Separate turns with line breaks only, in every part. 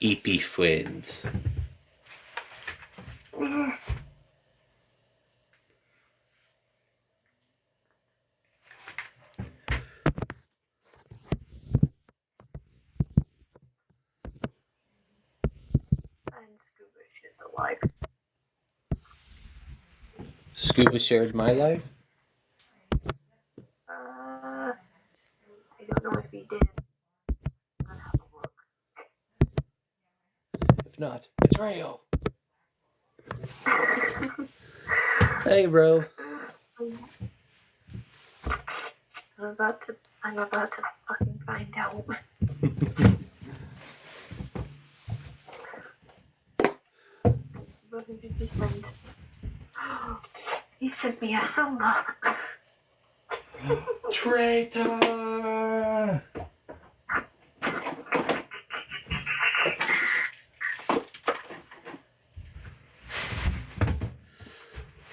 EP friends. Scuba shared my life?
I don't know if he did. I'll have a look.
If not, betrayal. Hey, bro.
I'm about to fucking find out. What did he send? He sent me a soma.
Traitor!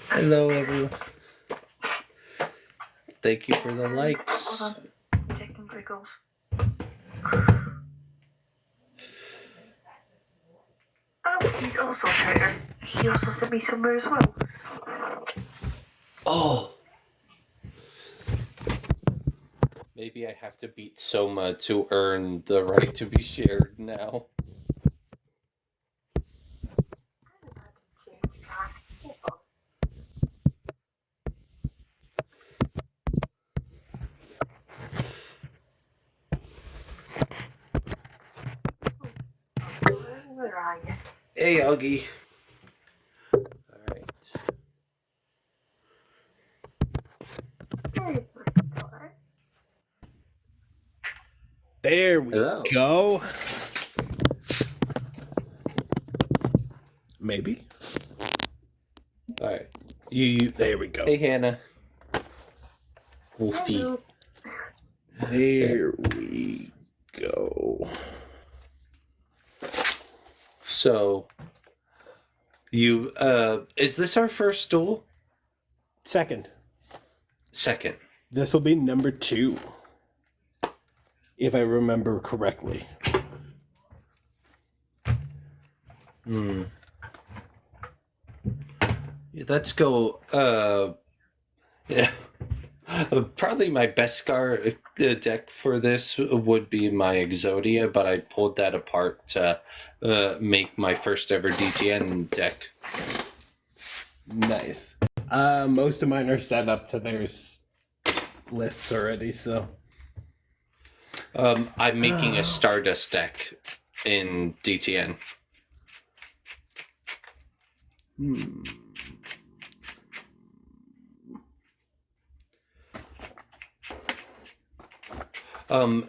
Hello, everyone. Thank you for the likes.
Hold on. Checking Prickles. Oh, he's also a traitor. He also sent me somewhere as well.
Oh. Maybe I have to beat Soma to earn the right to be shared now.
Where are you?
Hey, Augie. Alright.
There's my daughter.
There we
Hello.
go. Maybe.
Alright. You.
There we go.
Hey, Hannah. Wolfie.
Hello.
There we go.
So, is this our first duel?
Second.
Second.
This will be number 2. If I remember correctly.
Yeah, let's go. Yeah. Probably my best scar deck for this would be my Exodia, but I pulled that apart to make my first ever DTN deck.
Nice. Most of mine are set up to their lists already, so.
I'm making a Stardust deck in DTN.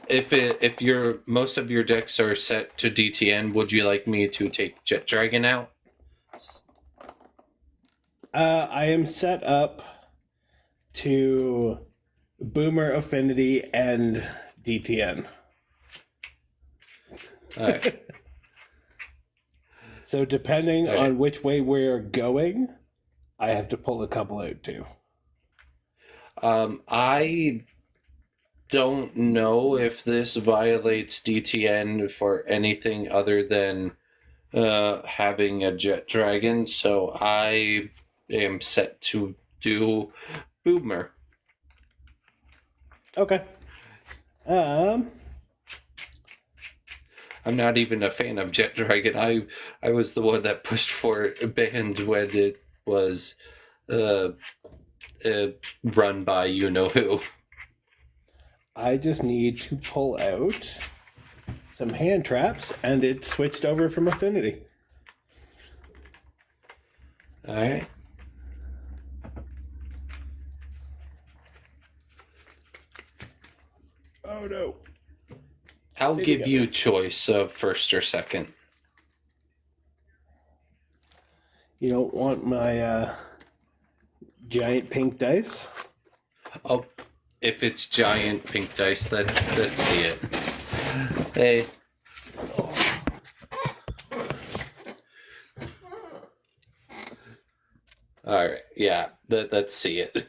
If your most of your decks are set to DTN, would you like me to take Jet Dragon out?
I am set up to Boomer Affinity and DTN.
All right.
So depending
All right.
on which way we're going, I have to pull a couple out too.
I don't know if this violates DTN for anything other than having a Jet Dragon, so I am set to do Boomer.
Okay.
I'm not even a fan of Jet Dragon. I was the one that pushed for it banned when it was run by you know who.
I just need to pull out some hand traps, and it switched over from Affinity.
All right.
Oh no.
I'll
There we
give
go.
you choice of first or second.
You don't want my giant pink dice?
Oh, if it's giant pink dice, let's see it. Hey. All right, yeah, let's see it.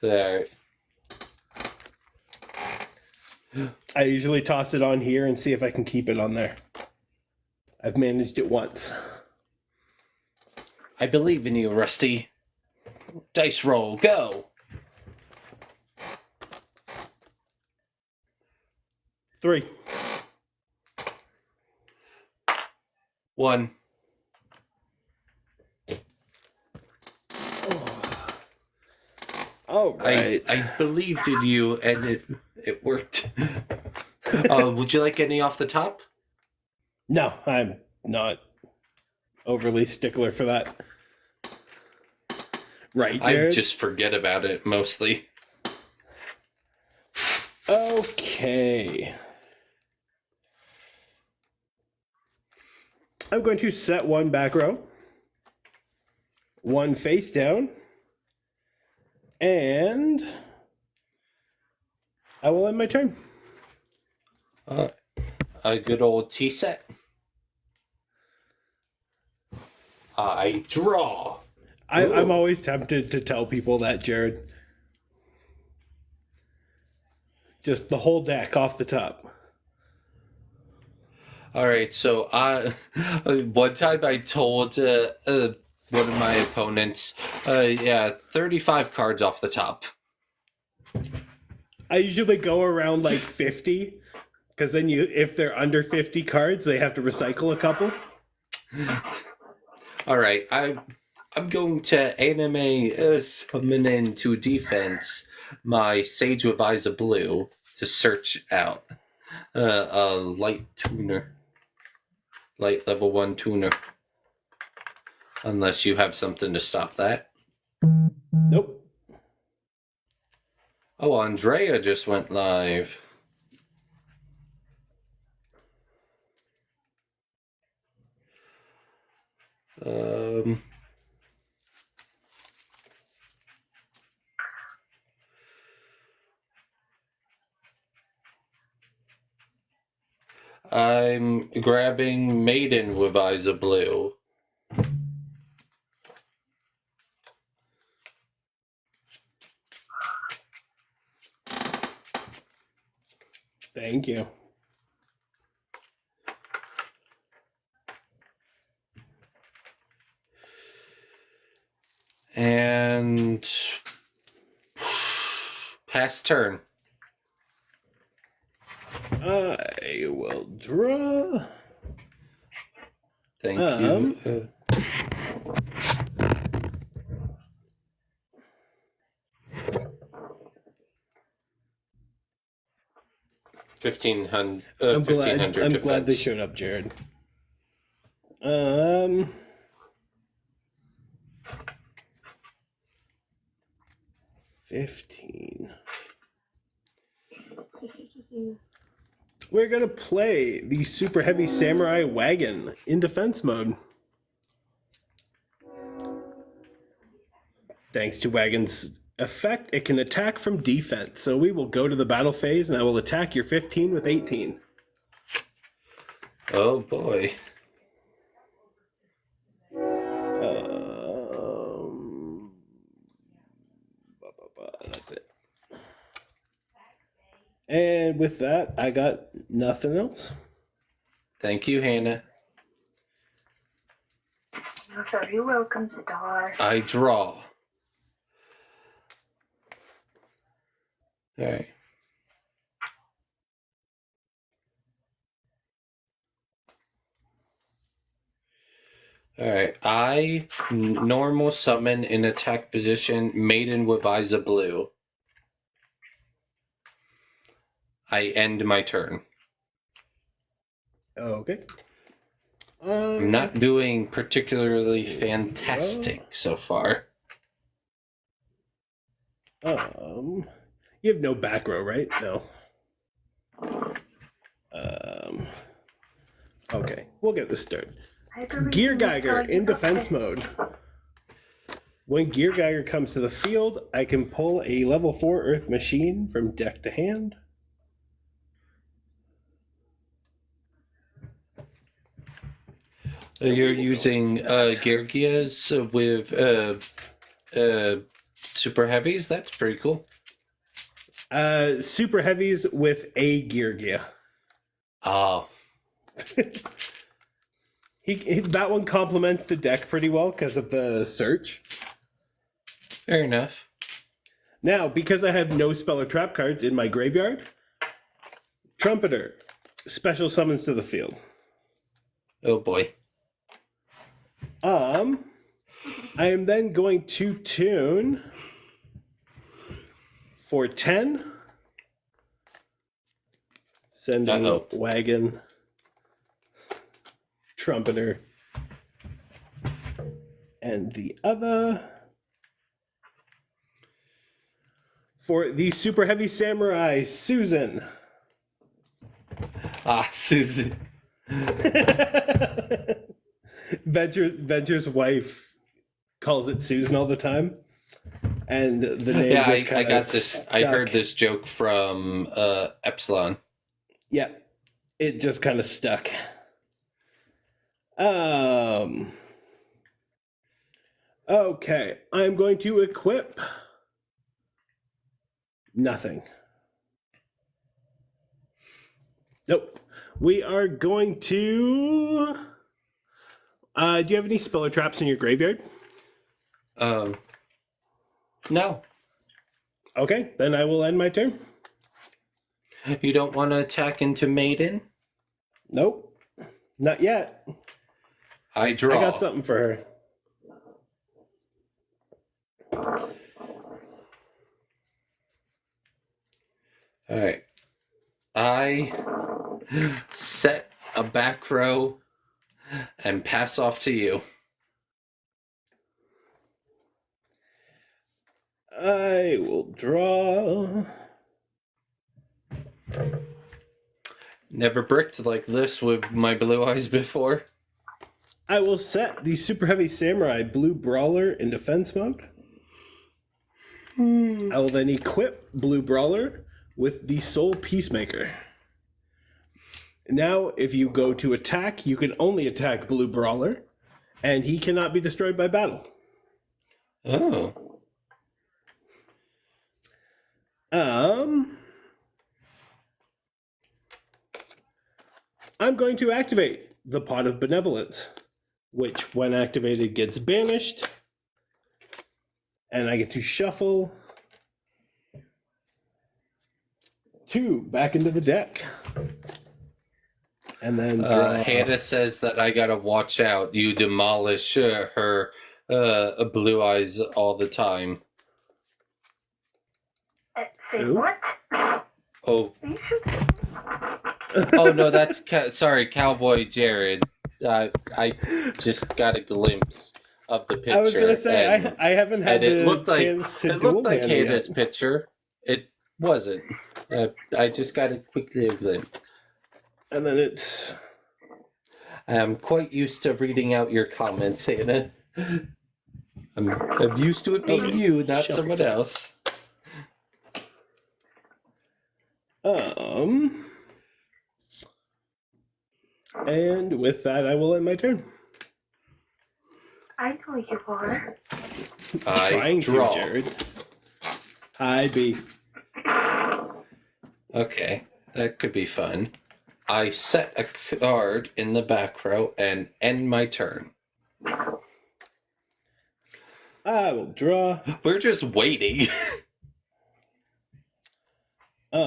All right.
I usually toss it on here and see if I can keep it on there. I've managed it once.
I believe in you, Rusty. Dice roll, go!
3.
1.
All right.
I believed in you, and it worked. Would you like any off the top?
No, I'm not overly stickler for that. Right, Jared?
I just forget about it, mostly.
Okay. I'm going to set 1 back row, 1 face down, and I will end my turn.
A good old tea set. I draw.
I'm always tempted to tell people that, Jared. Just the whole deck off the top.
All right, so one time I told one of my opponents, 35 cards off the top.
I usually go around like 50, because then if they're under 50 cards, they have to recycle a couple.
All right, I'm going to anime summon into defense my Sage with Eyes of Blue to search out a light tuner. Light level 1 tuner. Unless you have something to stop that.
Nope.
Oh, Andrea just went live. I'm grabbing Maiden with Eyes of Blue.
Thank you.
And pass turn.
I will draw.
Thank you. 1,500.
I'm
1,500
glad
defense.
they showed up, Jared. 15. We're gonna play the Super Heavy Samurai Wagon in defense mode. Thanks to Wagon's effect, it can attack from defense. So we will go to the battle phase, and I will attack your 15 with 18.
Oh boy.
That's it. And with that, I got nothing else.
Thank you, Hannah.
You're very welcome, Star.
I draw. All right. Alright, I normal summon in attack position Maiden with Eyes of Blue. I end my turn.
Okay.
I'm not doing particularly fantastic so far.
You have no back row, right? No. Okay, we'll get this started. Gear Geiger in defense mode. When Gear Geiger comes to the field, I can pull a level 4 Earth Machine from deck to hand.
You're using Geargias with Super Heavies? That's pretty cool.
Super heavies with a gear.
Oh,
That one complements the deck pretty well because of the search.
fair enough.
Now, because I have no spell or trap cards in my graveyard, Trumpeter special summons to the field.
Oh boy.
I am then going to tune for 10. Sending Wagon, Trumpeter, and the other. For the super heavy samurai, Susan.
Susan.
Venture's wife calls it Susan all the time. And the name
I got this.
stuck.
I heard this joke from Epsilon.
Yeah, it just kind of stuck. Okay, I'm going to equip nothing. Nope. We are going to... do you have any spell or traps in your graveyard?
No.
Okay, then I will end my turn.
You don't want to attack into Maiden?
Nope. Not yet.
I draw.
I got something for her.
Alright. I set a back row and pass off to you.
I will draw.
Never bricked like this with my blue eyes before.
I will set the Super Heavy Samurai Blue Brawler in defense mode. I will then equip Blue Brawler with the Soul Peacemaker. Now, if you go to attack, you can only attack Blue Brawler, and he cannot be destroyed by battle.
Oh.
I'm going to activate the Pot of Benevolence, which, when activated, gets banished. And I get to shuffle 2 back into the deck. And then draw.
Hannah says that I gotta watch out. You demolish her blue eyes all the time.
Say
Who?
what?
Oh.
You should...
Oh no, that's sorry, Cowboy Jared. I just got a glimpse of the picture.
I was gonna say I haven't had
and it
the
looked
chance
like
to
it
duel
looked like
land yet.
Hannah's picture. It wasn't. I just got a quick glimpse.
And then it's...
I'm quite used to reading out your comments, Hannah. I'm used to it being
Okay.
you, not
Shuffle.
someone else.
And with that, I will end my turn.
I know you are.
I
Trying
draw.
to, Jared. Hi, B.
Okay, that could be fun. I set a card in the back row and end my turn.
I will draw.
We're just waiting.
That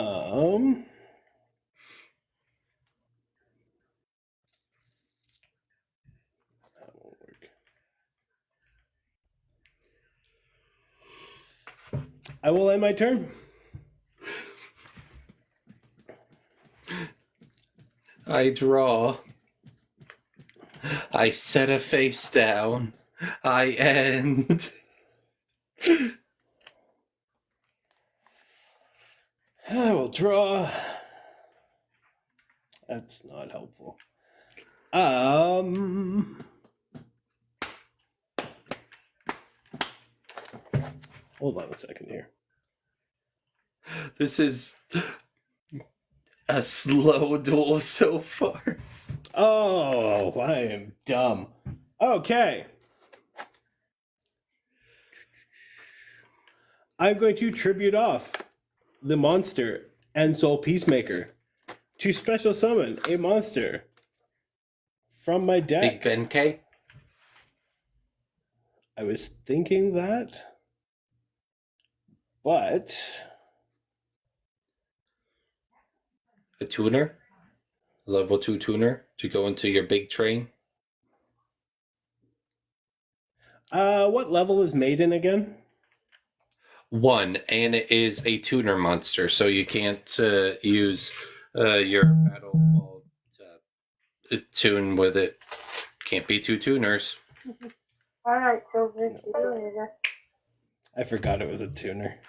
won't work. I will end my turn.
I draw. I set a face down. I end.
I will draw. That's not helpful. Hold on a second here.
This is a slow duel so far.
Oh, I am dumb. Okay. I'm going to tribute off the monster and Soul Peacemaker to special summon a monster from my deck.
Big Benkei?
I was thinking that, but
A tuner? Level 2 tuner to go into your big train?
what level is Maiden again?
1, and it is a tuner monster, so you can't use your battle ball to tune with it. Can't be 2 tuners.
Alright, so we're doing it.
I forgot it was a tuner.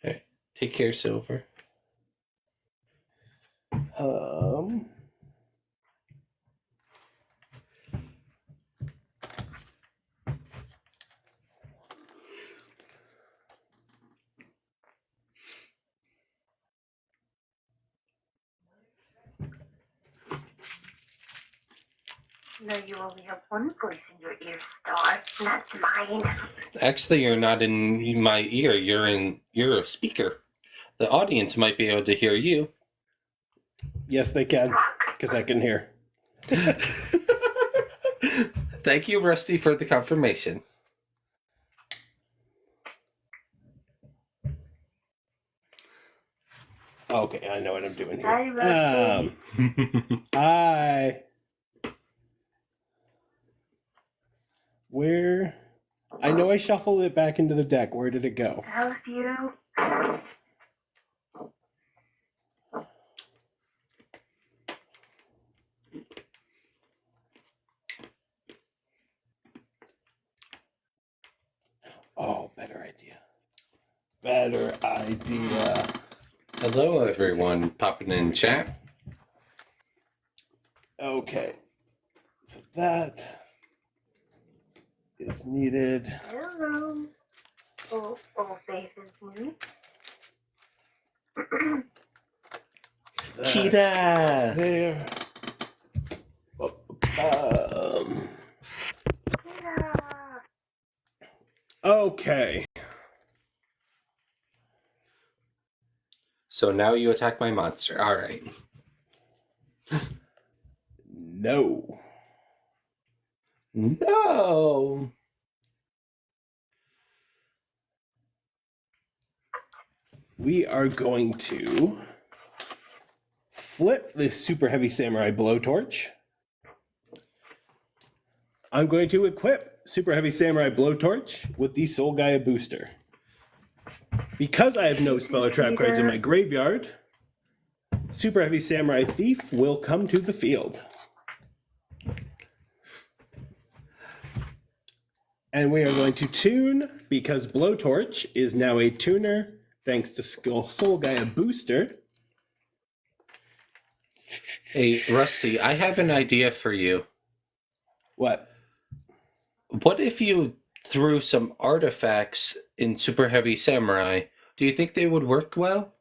Hey, take care, Silver.
No, you only have one voice in your ear, Star. That's mine.
Actually, you're not in my ear. You're a speaker. The audience might be able to hear you.
Yes, they can, because I can hear.
Thank you, Rusty, for the confirmation.
Okay, I know what I'm doing
Hi,
here.
Rusty.
Hi. Where? I know I shuffled it back into the deck. Where did it go?
How's you?
Oh, better idea. Better idea.
Hello, everyone. Popping in chat.
Okay. So that is needed.
Hello. Oh, faces new.
That
Kita!
there.
Yeah.
Okay.
So now you attack my monster. All right.
No.
No!
We are going to flip this Super Heavy Samurai Blowtorch. I'm going to equip Super Heavy Samurai Blowtorch with the Soul Gaia booster. Because I have no spell or trap cards in my graveyard, Super Heavy Samurai Thief will come to the field. And we are going to tune, because Blowtorch is now a tuner, thanks to Soul Gaia booster.
Hey, Rusty, I have an idea for you.
What?
What if you threw some artifacts in Super Heavy Samurai? Do you think they would work well?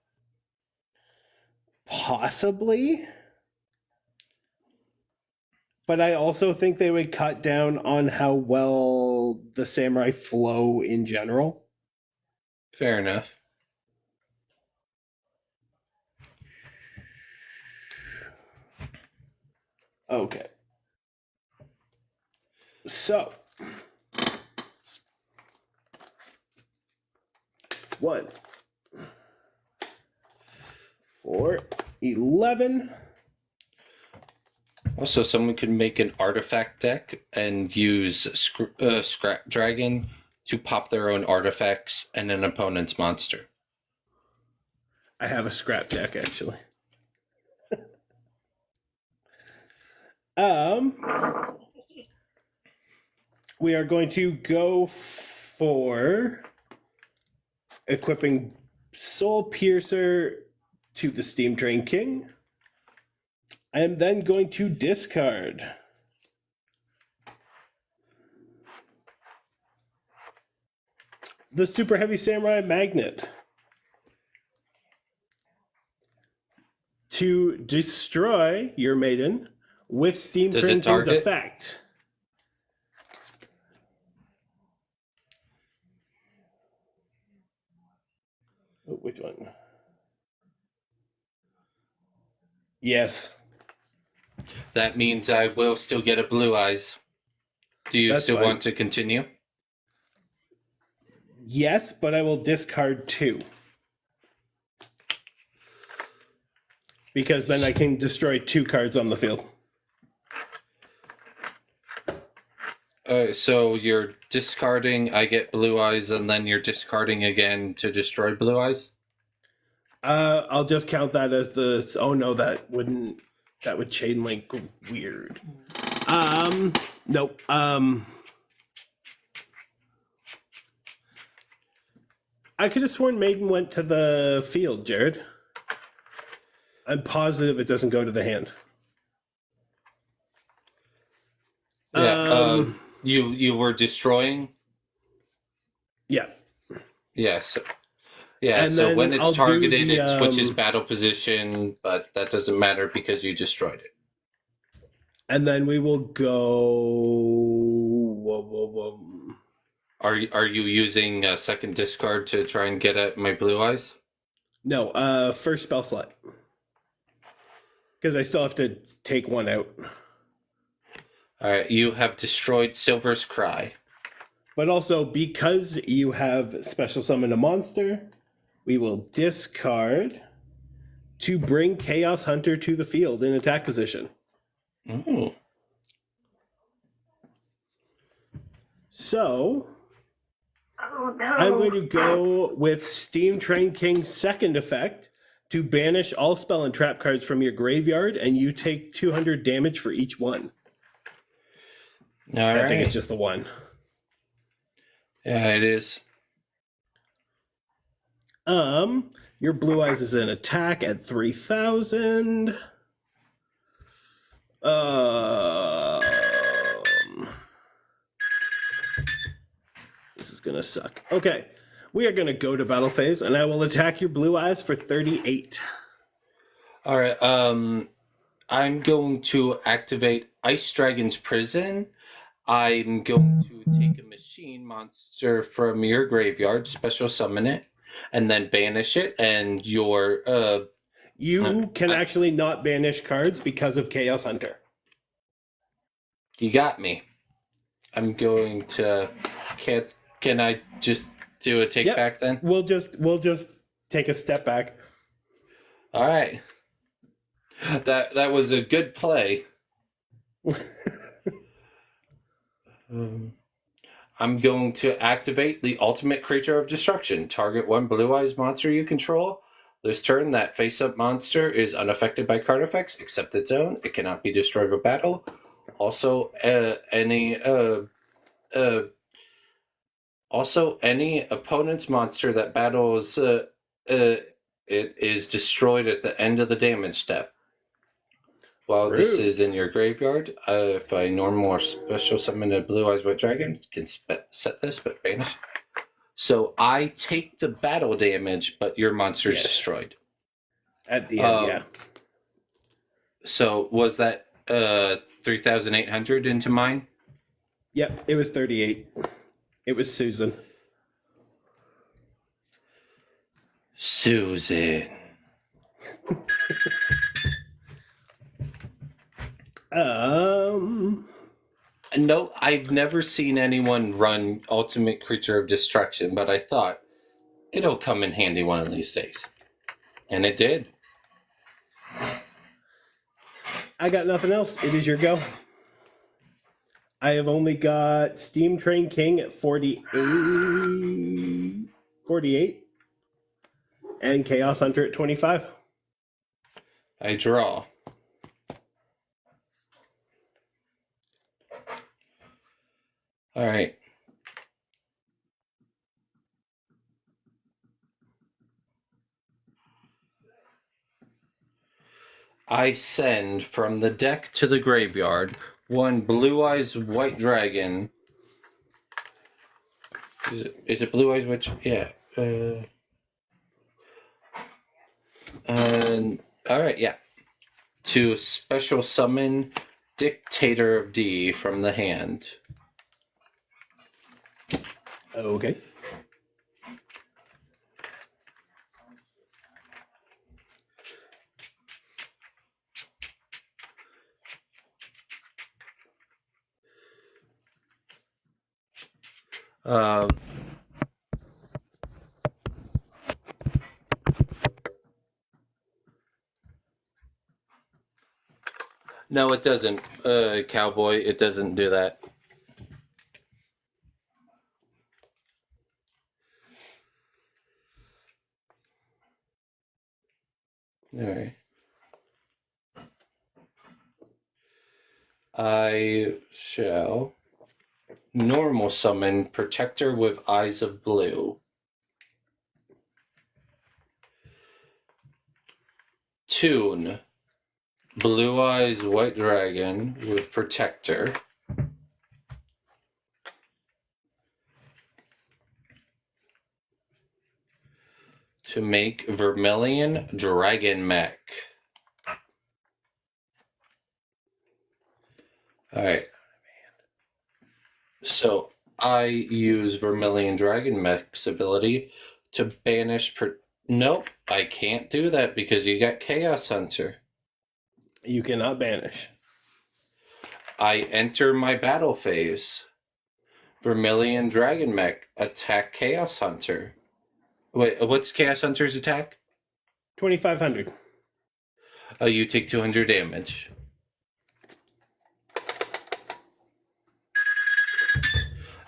Possibly. But I also think they would cut down on how well the samurai flow in general.
Fair enough.
Okay. So. 1, 4, 11.
Also, someone could make an artifact deck and use Scrap Dragon to pop their own artifacts and an opponent's monster.
I have a scrap deck, actually. We are going to go for equipping Soul Piercer to the Steam Train King. I am then going to discard the Super Heavy Samurai Magnet to destroy your maiden with Steam
Does
Train
it
King's
target?
effect. Yes.
That means I will still get a blue eyes. Do you
That's
still
fine.
want to continue?
Yes, but I will discard 2. Because then I can destroy 2 cards on the field.
So you're discarding, I get blue eyes, and then you're discarding again to destroy blue eyes?
I'll just count that as the... Oh, no, that would chain link weird. Nope. I could have sworn Maiden went to the field, Jared. I'm positive it doesn't go to the hand.
Yeah, you were destroying?
Yeah.
Yes. Yeah,
And
so
then
when it's
I'll do
targeted,
the,
it switches battle position, but that doesn't matter because you destroyed it.
And then we will go...
Are you using a second discard to try and get at my blue eyes?
No, first spell slot. Because I still have to take 1 out.
Alright, you have destroyed Silver's Cry.
But also, because you have special summon a monster, we will discard to bring Chaos Hunter to the field in attack position.
Ooh.
So,
Oh no.
I'm going to go with Steam Train King's second effect to banish all spell and trap cards from your graveyard, and you take 200 damage for each one.
All right.
I think it's just the one.
Yeah, it is.
Your blue eyes is an attack at 3,000. This is gonna suck. Okay, we are gonna go to battle phase, and I will attack your blue eyes for 38.
All right. I'm going to activate Ice Dragon's Prison. I'm going to take a machine monster from your graveyard, special summon it, and then banish it. And your
You can actually not banish cards because of Chaos Hunter.
you got me. I'm going to. Can I just do a take back then?
We'll just take a step back.
All right. That was a good play. I'm going to activate the ultimate creature of destruction. Target 1 blue eyes monster you control. This turn, that face-up monster is unaffected by card effects except its own. It cannot be destroyed by battle. Also, any opponent's monster that battles it is destroyed at the end of the damage step. While this is in your graveyard, if I normal or special summon a blue eyes white dragon, can set this but banish. So I take the battle damage, but your monster is destroyed.
At the end, yeah.
So was that 3,800 into mine?
Yep, it was 38. It was Susan.
Susan. No, I've never seen anyone run Ultimate Creature of Destruction, but I thought it'll come in handy one of these days. And it did.
I got nothing else. It is your go. I have only got Steam Train King at 48, and Chaos Hunter at 25.
I draw. All right. I send from the deck to the graveyard 1 blue eyes white dragon. Is it blue eyes white? Yeah. All right, yeah. To special summon Dictator of D from the hand.
Okay.
Um, no, it doesn't, Cowboy. It doesn't do that. All right. I shall normal summon Protector with Eyes of Blue. Tune Blue Eyes White Dragon with Protector. To make Vermilion Dragon Mech. Alright. So I use Vermilion Dragon Mech's ability to banish. Nope, I can't do that because you got Chaos Hunter.
You cannot banish.
I enter my battle phase. Vermilion Dragon Mech, attack Chaos Hunter. Wait, what's Chaos Hunter's attack?
2,500.
You take 200 damage.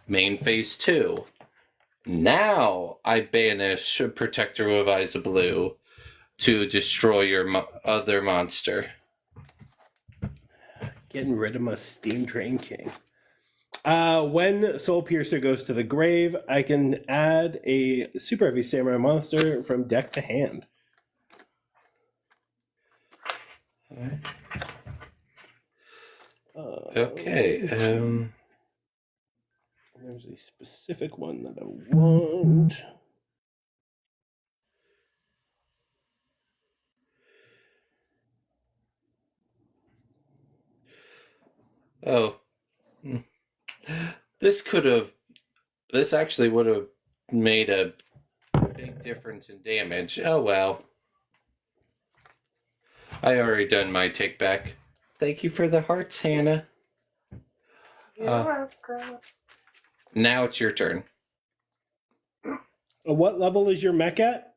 Main phase 2. Now I banish Protector with Eyes of Blue to destroy your other monster.
Getting rid of my Steam Train King. When Soul Piercer goes to the grave, I can add a Super Heavy Samurai monster from deck to hand.
Alright. Okay.
There's a specific one that I want.
Oh. This actually would have made a big difference in damage. Oh well. I already done my take back. Thank you for the hearts, Hannah.
You're welcome.
Now it's your turn.
What level is your mech at?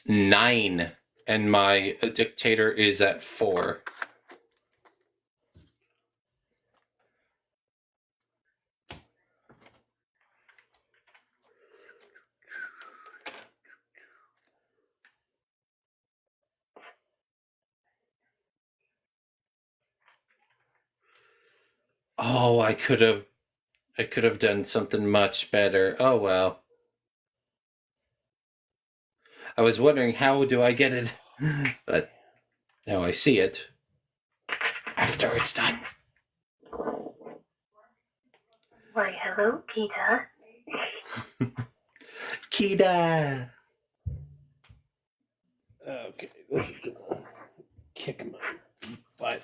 9. And my dictator is at 4. Oh, I could have done something much better. Oh well. I was wondering how do I get it, but now I see it. After it's done.
Why, hello, Kita.
Kida.
Okay, this is gonna kick my butt.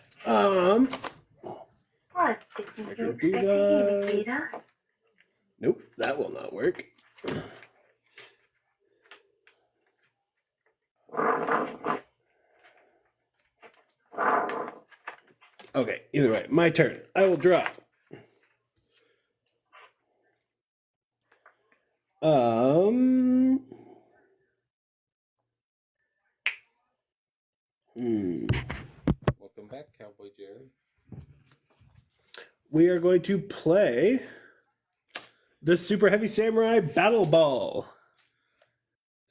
What did you
I can do
expect
that.
me, Kita?
Nope, that will not work. Okay, either way, my turn. I will draw.
Welcome back, Cowboy Jerry.
We are going to play the Super Heavy Samurai Battle Ball.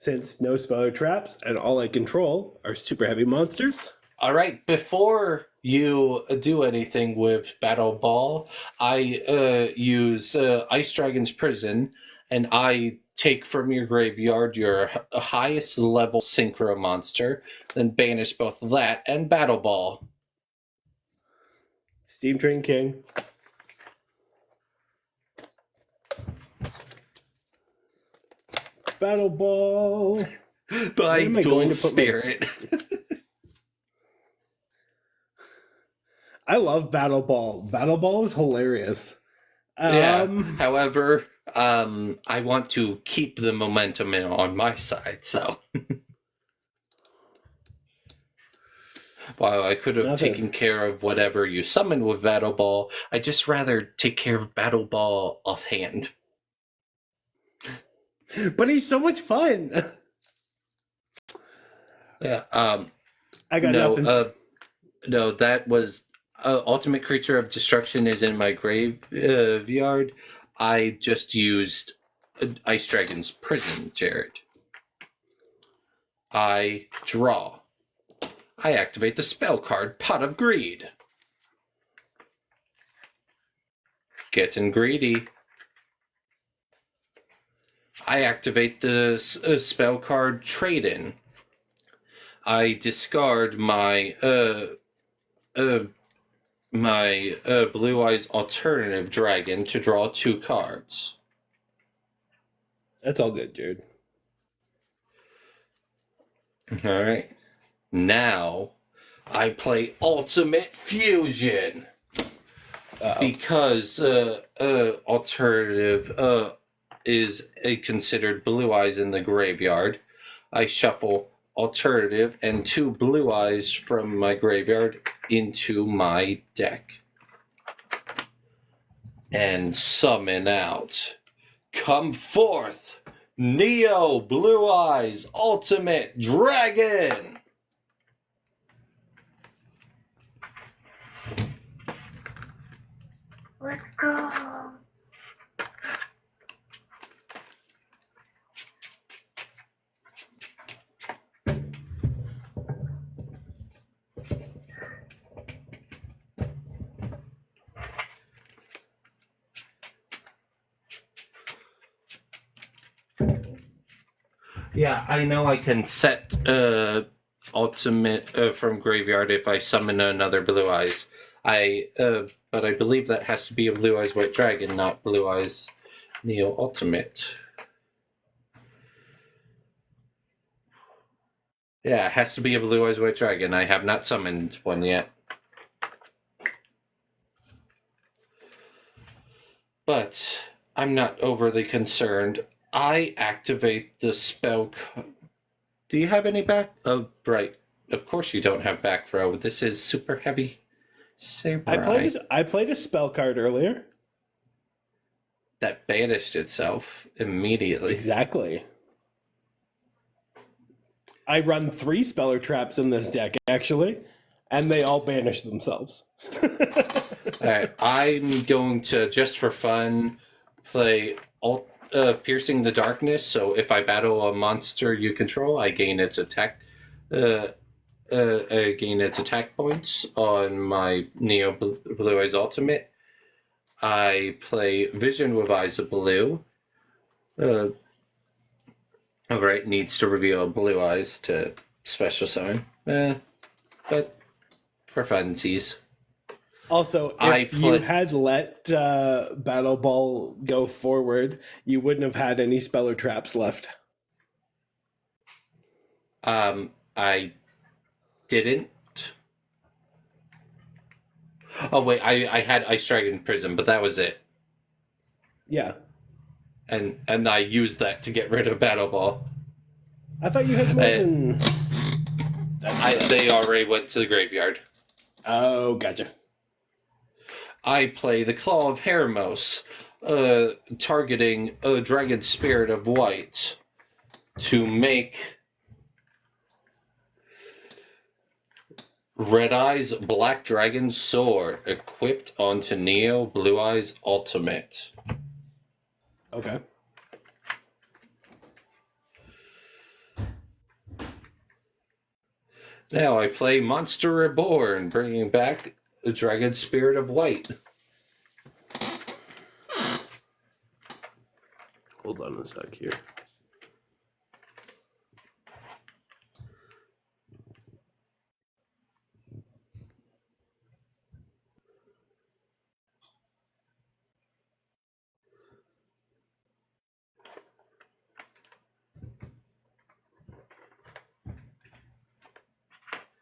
Since no speller traps and all I control are super heavy monsters.
All right, before you do anything with Battle Ball, I use Ice Dragon's Prison, and I take from your graveyard your highest level Synchro monster, then banish both that and Battle Ball.
Steam Train King. Battle Ball.
By
Where am I
Dual
going to put my-
Spirit.
I love Battle Ball. Battle Ball is hilarious.
Yeah. However, I want to keep the momentum on my side, so. While I could have
Nothing.
taken care of whatever you summoned with Battle Ball, I'd just rather take care of Battle Ball offhand.
But he's so much fun.
Yeah.
I got
No.
nothing.
No. That was Ultimate Creature of Destruction is in my graveyard. I just used Ice Dragon's Prison, Jared. I draw. I activate the spell card, Pot of Greed. Getting greedy. I activate the spell card, Trade In. I discard my Blue Eyes Alternative Dragon to draw 2 cards.
That's all good, Jared.
Alright. Now, I play Ultimate Fusion.
Uh-oh.
Because Alternative is considered Blue Eyes in the graveyard. I shuffle Alternative and 2 Blue Eyes from my graveyard into my deck. And summon out. Come forth, Neo Blue Eyes Ultimate Dragon!
Let's go.
Yeah, I know I can set Ultimate from graveyard if I summon another Blue Eyes. But I believe that has to be a Blue Eyes White Dragon, not Blue Eyes Neo Ultimate. Yeah, it has to be a Blue Eyes White Dragon. I have not summoned one yet. But I'm not overly concerned. I activate the spell. Do you have any back? Oh, right. Of course you don't have back row. This is super heavy samurai.
I played a spell card earlier.
That banished itself immediately.
Exactly. I run 3 speller traps in this deck, actually, and they all banish themselves.
Alright, I'm going to, just for fun, play Piercing the Darkness, so if I battle a monster you control, I gain its attack points on my Neo Blue Eyes Ultimate. I play Vision with Eyes of Blue. Alright, needs to reveal Blue Eyes to special summon. But for funsies.
Also, if you had let Battle Ball go forward, you wouldn't have had any speller traps left.
I didn't. Oh wait, I had Ice Dragon Prism, but that was it.
Yeah.
And I used that to get rid of Battle Ball.
I thought you had more than...
They already went to the graveyard.
Oh, gotcha.
I play the Claw of Hermos, targeting a Dragon Spirit of White to make Red Eyes Black Dragon Sword equipped onto Neo Blue Eyes Ultimate.
Okay.
Now I play Monster Reborn, bringing back the Dragon Spirit of White.
Hold on a sec here.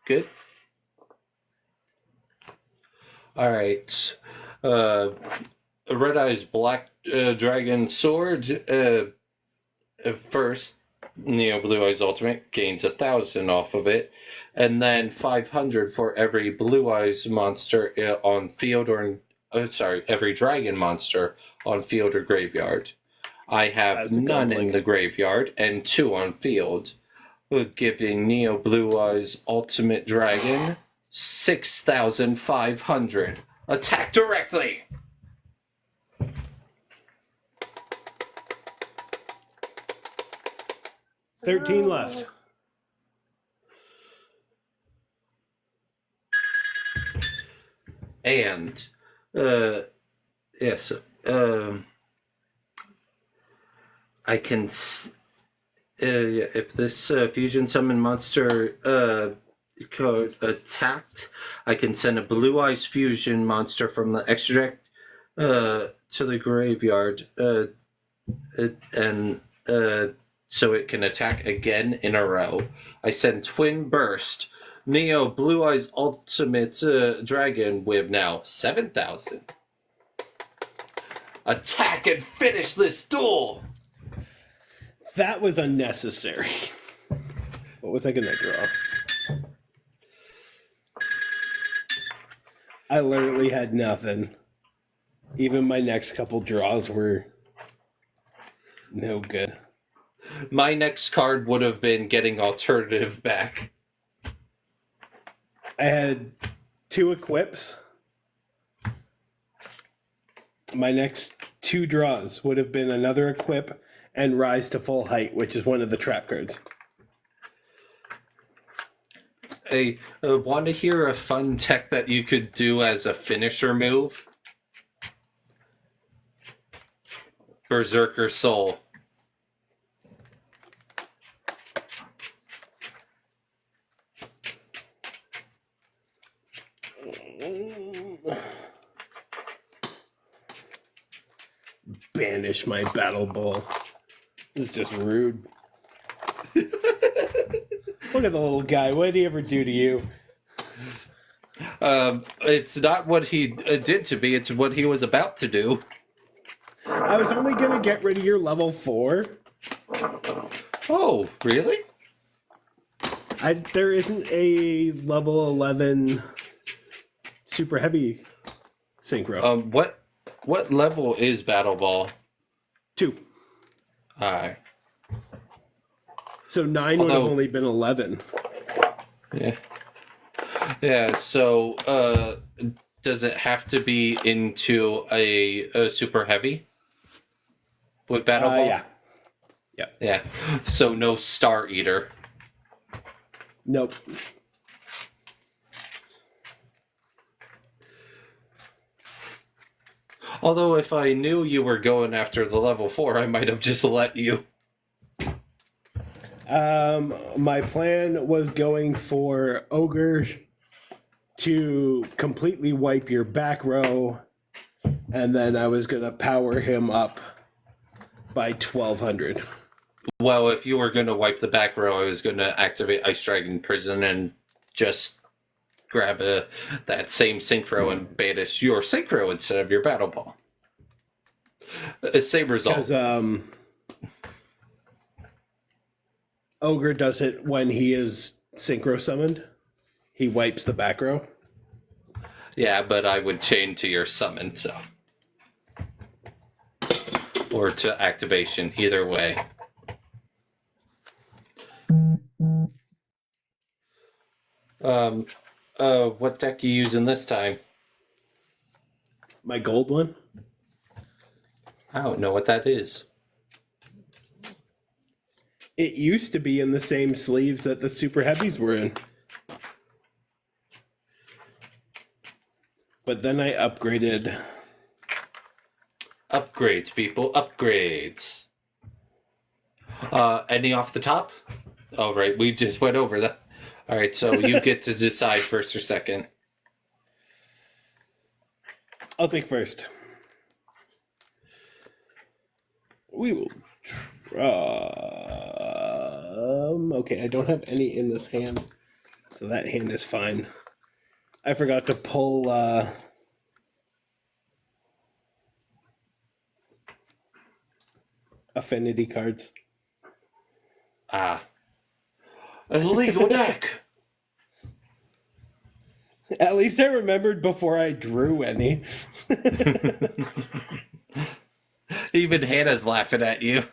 Good. All right. Red Eyes Black Dragon Sword. First, Neo Blue Eyes Ultimate gains 1,000 off of it, and then 500 for every Blue Eyes monster on field or every Dragon monster on field or graveyard. I have
That's a
none
good
in
link.
the graveyard and 2 on field, giving Neo Blue Eyes Ultimate Dragon 6,500. Attack directly!
Oh.
13 left.
And, yes, I can, if this fusion summon monster code attacked, I can send a Blue Eyes fusion monster from the extract to the graveyard, and so it can attack again in a row. I send Twin Burst. Neo Blue Eyes Ultimate Dragon with now 7,000. Attack and finish this duel!
That was unnecessary. What was I going to draw? I literally had nothing. Even my next couple draws were no good.
My next card would have been getting alternative back.
I had 2 equips. My next 2 draws would have been another equip and Rise to Full Height, which is one of the trap cards.
I want to hear a fun tech that you could do as a finisher move. Berserker Soul.
Banish my battle ball. This is just rude. Look at the little guy. What did he ever do to you?
It's not what he did to me, it's what he was about to do.
I was only going to get rid of your level 4.
Oh, really?
There isn't a level 11 super heavy synchro.
What level is Battle Ball?
2.
Alright.
So 9 would have only been 11.
Yeah. Yeah, so, does it have to be into a super heavy? With Battle Ball?
Yeah. Yeah.
Yeah. So no Star Eater.
Nope.
Although if I knew you were going after the level 4, I might have just let you.
My plan was going for Ogre to completely wipe your back row, and then I was going to power him up by 1,200.
Well, if you were going to wipe the back row, I was going to activate Ice Dragon Prison and just grab that same synchro and banish your synchro instead of your Battle Ball. Same result.
Because Ogre does it when he is synchro summoned. He wipes the back row.
Yeah, but I would chain to your summon, so. Or to activation, either way. What deck you using this time?
My gold one?
I don't know what that is.
It used to be in the same sleeves that the super heavies were in. But then I upgraded.
Upgrades, people, upgrades. Any off the top? All right, we just went over that. All right, so you get to decide first or second.
I'll take first. We will okay, I don't have any in this hand, so that hand is fine. I forgot to pull affinity cards.
Ah. Illegal deck!
At least I remembered before I drew any.
Even Hannah's laughing at you.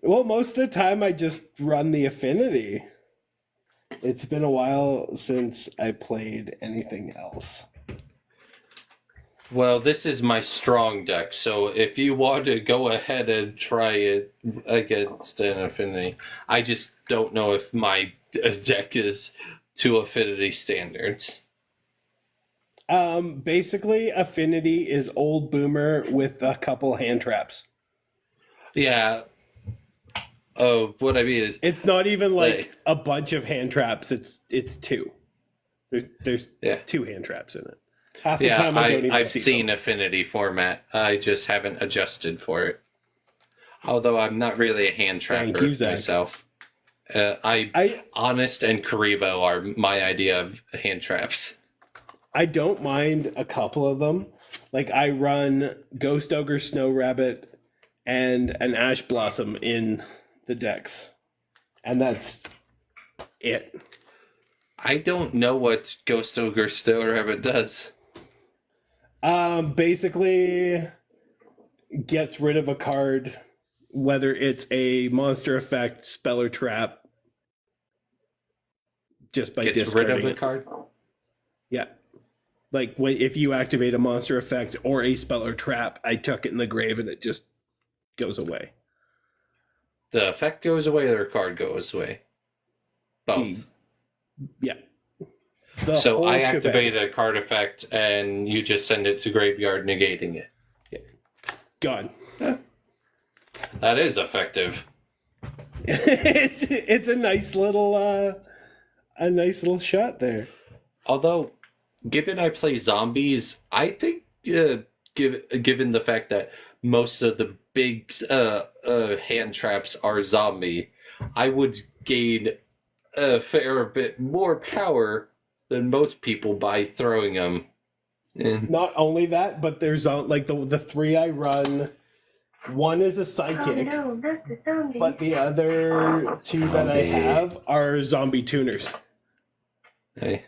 Well, most of the time I just run the affinity. It's been a while since I played anything else.
Well, this is my strong deck, so if you want to go ahead and try it against an affinity, I just don't know if my deck is to affinity standards.
Basically, affinity is old boomer with a couple hand traps.
Yeah. Oh, what I mean is,
It's not even like a bunch of hand traps. It's two. There's two hand traps in it. Half the time I don't even
I've
see
seen
them.
affinity format. I just haven't adjusted for it. Although I'm not really a hand
Thank
trapper
you, Zach.
myself. Honest and Karibo are my idea of hand traps.
I don't mind a couple of them. Like I run Ghost Ogre, Snow Rabbit, and an Ash Blossom in the decks. And that's it.
I don't know what Ghost Ogre Snow Rabbit does.
Basically gets rid of a card, whether it's a monster effect, spell, or trap, just by
Gets
discarding
rid of a
it.
card?
Yeah. Like if you activate a monster effect or a spell or trap, I tuck it in the grave and it just goes away.
The effect goes away or the card goes away? Both.
Yeah.
So I activate a card effect and you just send it to graveyard negating it.
Yeah. Gone.
That is effective.
it's a nice little shot there.
Although, given I play zombies, I think given the fact that most of the big hand traps are zombie, I would gain a fair bit more power than most people by throwing them.
Not only that, but there's like the three I run. One is a psychic,
that's a zombie.
but the other two that I have are zombie tuners.
Hey.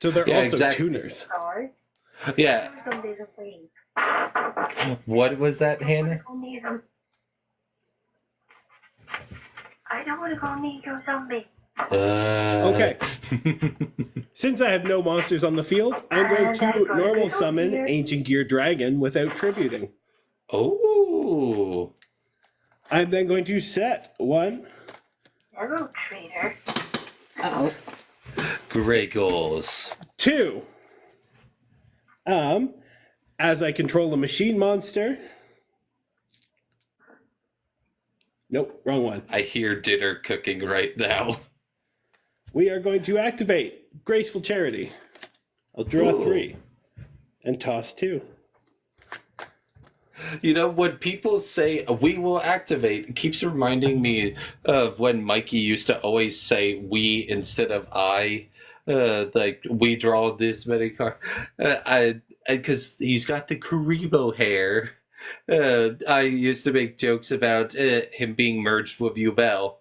So they're also tuners.
Yeah. What was that, Hannah?
I don't want to go near your zombie.
Okay. Since I have no monsters on the field, I'm going to normal summon Ancient Gear Dragon without tributing.
Oh.
I'm then going to set one.
Hello, traitor.
Oh.
Grey goals.
2. As I control a machine monster. Nope, wrong one.
I hear dinner cooking right now.
We are going to activate Graceful Charity. I'll draw 3 and toss 2.
You know, when people say, we will activate, it keeps reminding me of when Mikey used to always say we instead of I. Like, we draw this many cards. Because he's got the Karibo hair. I used to make jokes about him being merged with Ubel.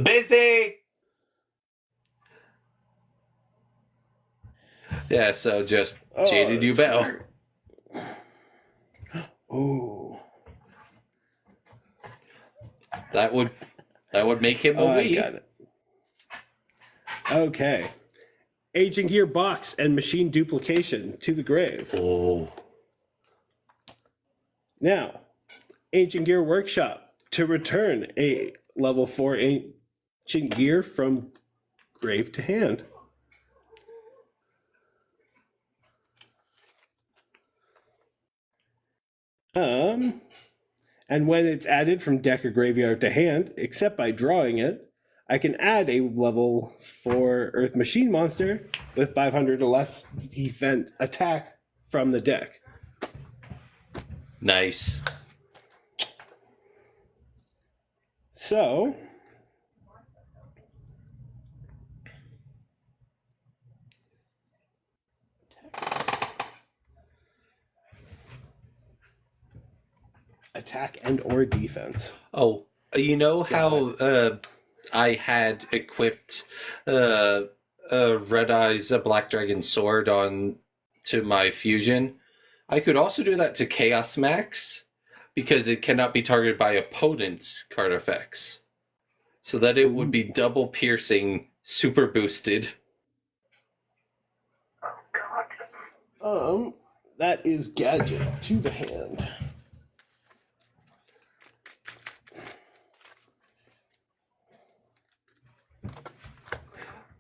Busy! Yeah, so just jaded Ubel.
Ooh.
That would make him a
I got it. Okay. Aging Gear Box and Machine Duplication to the grave.
Oh.
Now, Ancient Gear Workshop to return a level 4 Ancient Gear from grave to hand. And when it's added from deck or graveyard to hand, except by drawing it, I can add a level 4 Earth Machine monster with 500 or less defense attack from the deck.
Nice.
So, attack. attack and or defense.
Oh, you know how I had equipped Red Eye's Black Dragon Sword on to my fusion? I could also do that to Chaos Max, because it cannot be targeted by opponents' card effects. So that it would be double piercing, super boosted.
Oh God.
That is Gadget to the hand.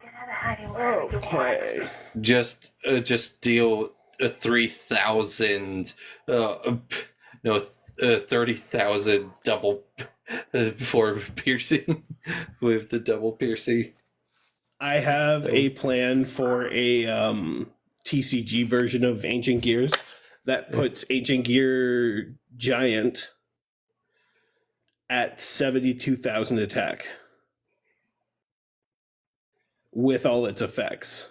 Get out of hiding wherever you want.
Okay.
Just deal 3,000 no 30,000 double for piercing with the double piercing.
I have a plan for a TCG version of Ancient Gears that puts Ancient Gear Giant at 72,000 attack with all its effects.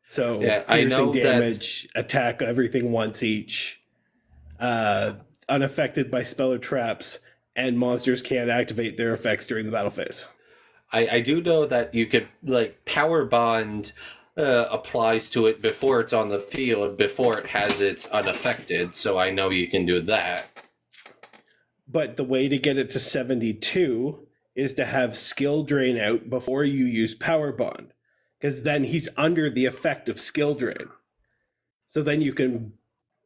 So
Yeah, I know
damage, attack everything once each, unaffected by spell or traps, and monsters can't activate their effects during the battle phase.
I do know that you could, like, Power Bond applies to it before it's on the field, before it has its unaffected, so I know you can do that.
But the way to get it to 72 is to have skill drain out before you use Power Bond, because then he's under the effect of skill drain. So then you can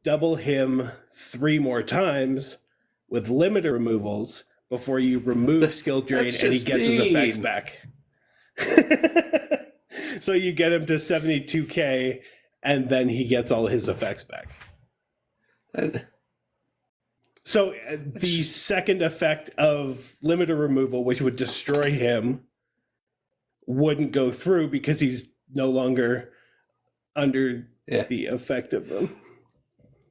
double him 3 more times with limiter removals before you remove skill drain and he gets his effects back. So you get him to 72k and then he gets all his effects back. So the second effect of limiter removal, which would destroy him, wouldn't go through because he's no longer under the effect of them.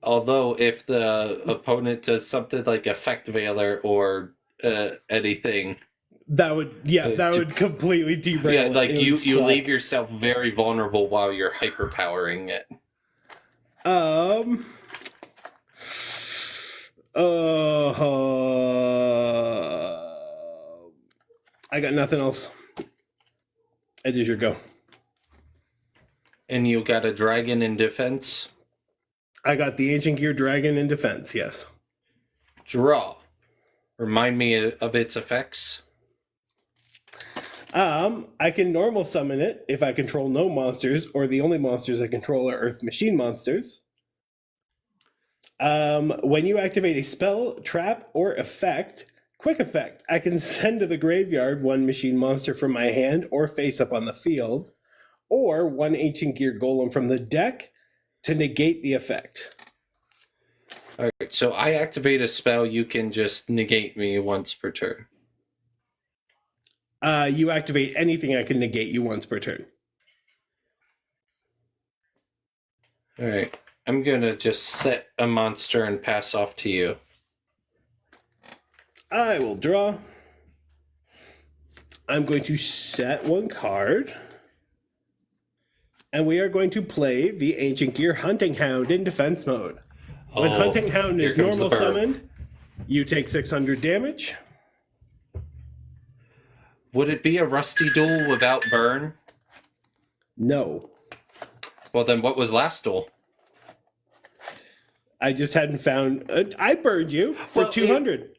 Although if the opponent does something like Effect Veiler or anything,
that would completely derail.
Yeah, like you leave yourself very vulnerable while you're hyperpowering it.
I got nothing else. It is your go.
And you got a dragon in defense?
I got the Ancient Gear Dragon in defense, yes.
Draw. Remind me of its effects.
I can normal summon it if I control no monsters, or the only monsters I control are Earth Machine monsters. When you activate a spell, trap, or effect, quick effect, I can send to the graveyard 1 machine monster from my hand or face up on the field, or 1 Ancient Gear Golem from the deck to negate the effect.
Alright, so I activate a spell, you can just negate me once per turn.
You activate anything, I can negate you once per turn.
Alright, I'm gonna just set a monster and pass off to you.
I will draw. I'm going to set 1 card. And we are going to play the Ancient Gear Hunting Hound in defense mode. When Hunting Hound is normal summoned, you take 600 damage.
Would it be a Rusty Duel without burn?
No.
Well, then what was last duel?
I just hadn't found... I burned you for 200.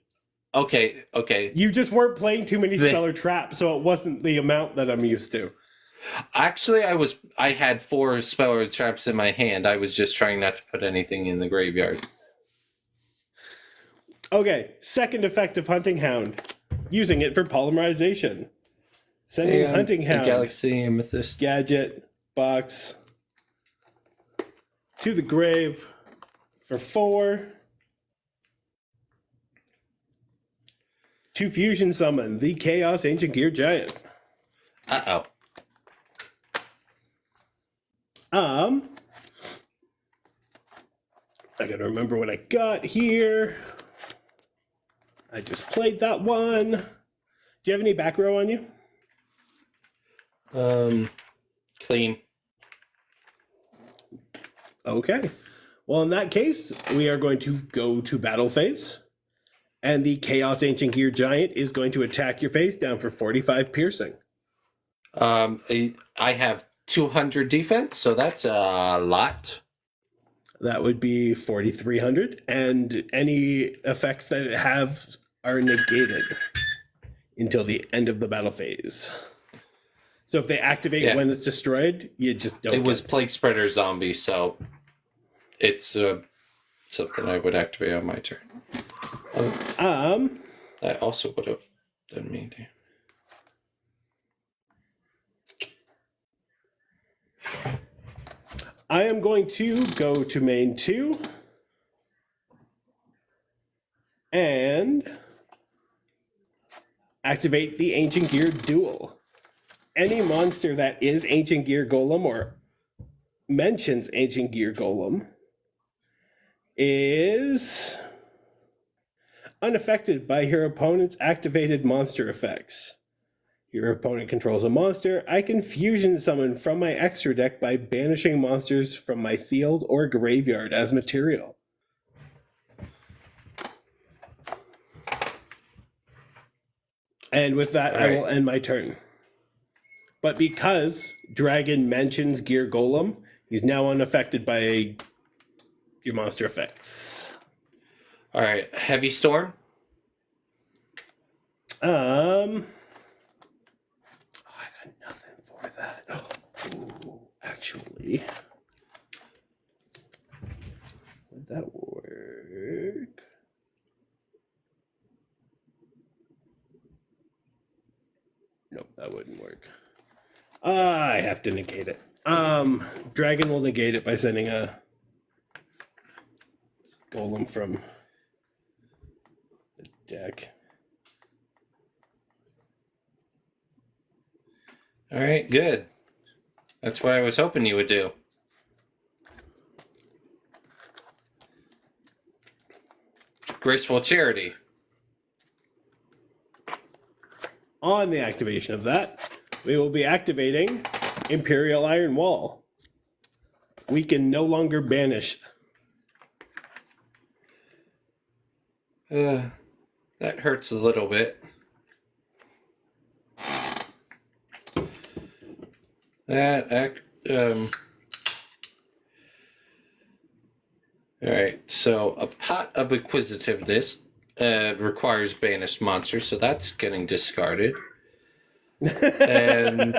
Okay.
You just weren't playing too many spell or traps, so it wasn't the amount that I'm used to.
Actually, I had 4 spell or traps in my hand. I was just trying not to put anything in the graveyard.
Okay, second effect of Hunting Hound. Using it for polymerization. Sending Hunting Hound.
Galaxy Amethyst.
Gadget. Box. To the grave. For 4. To fusion summon the Chaos Ancient Gear Giant.
Uh-oh.
I gotta remember what I got here. I just played that one. Do you have any back row on you?
Clean.
Okay. Well, in that case, we are going to go to battle phase. And the Chaos Ancient Gear Giant is going to attack your face down for 45 piercing.
I have 200 defense, so that's a lot.
That would be 4,300. And any effects that it have are negated until the end of the battle phase. So if they activate when it's destroyed, you just don't.
It was Plague Spreader Zombie, so it's something I would activate on my turn. I also would have done me.
I am going to go to main 2 and activate the Ancient Gear Duel. Any monster that is Ancient Gear Golem or mentions Ancient Gear Golem is unaffected by your opponent's activated monster effects. Your opponent controls a monster. I can fusion summon from my extra deck by banishing monsters from my field or graveyard as material. And with that, I will end my turn. But because Dragon mentions Gear Golem, he's now unaffected by your monster effects.
All right, Heavy Storm.
I got nothing for that. Ooh, actually, would that work? Nope, that wouldn't work. I have to negate it. Dragon will negate it by sending a golem from the deck.
All right, good. That's what I was hoping you would do. Graceful Charity.
On the activation of that, we will be activating Imperial Iron Wall. We can no longer banish.
That hurts a little bit. Alright, so a Pot of Acquisitiveness requires banished monsters, so that's getting discarded. And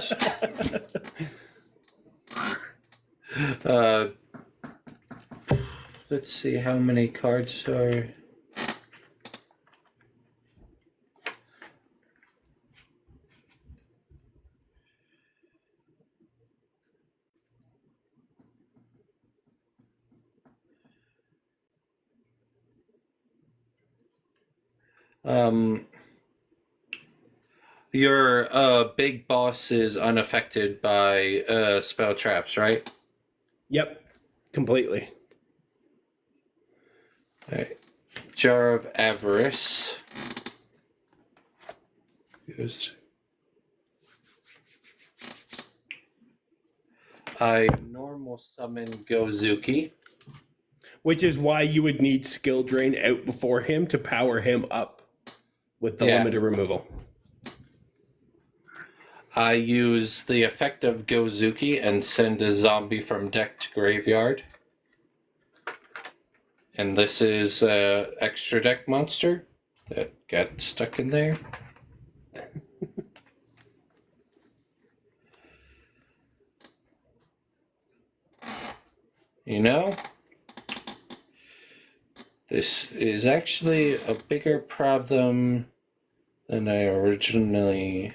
let's see how many cards are... Your big boss is unaffected by spell traps, right?
Yep, completely.
All right. Jar of Avarice. I normal summon Gozuki.
Which is why you would need Skill Drain out before him to power him up with the limited removal.
I use the effect of Gozuki and send a zombie from deck to graveyard. And this is an extra deck monster that got stuck in there. You know, this is actually a bigger problem than I originally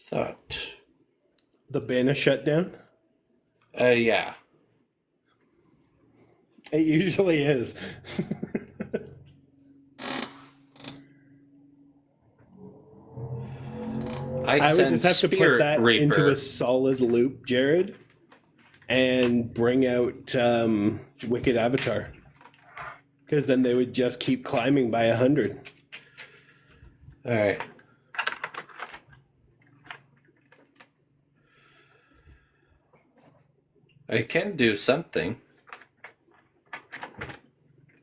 thought.
The banish shutdown?
Yeah.
It usually is. I would just have to put that into a solid loop, Jared, and bring out Wicked Avatar. Because then they would just keep climbing by 100.
All right. I can do something.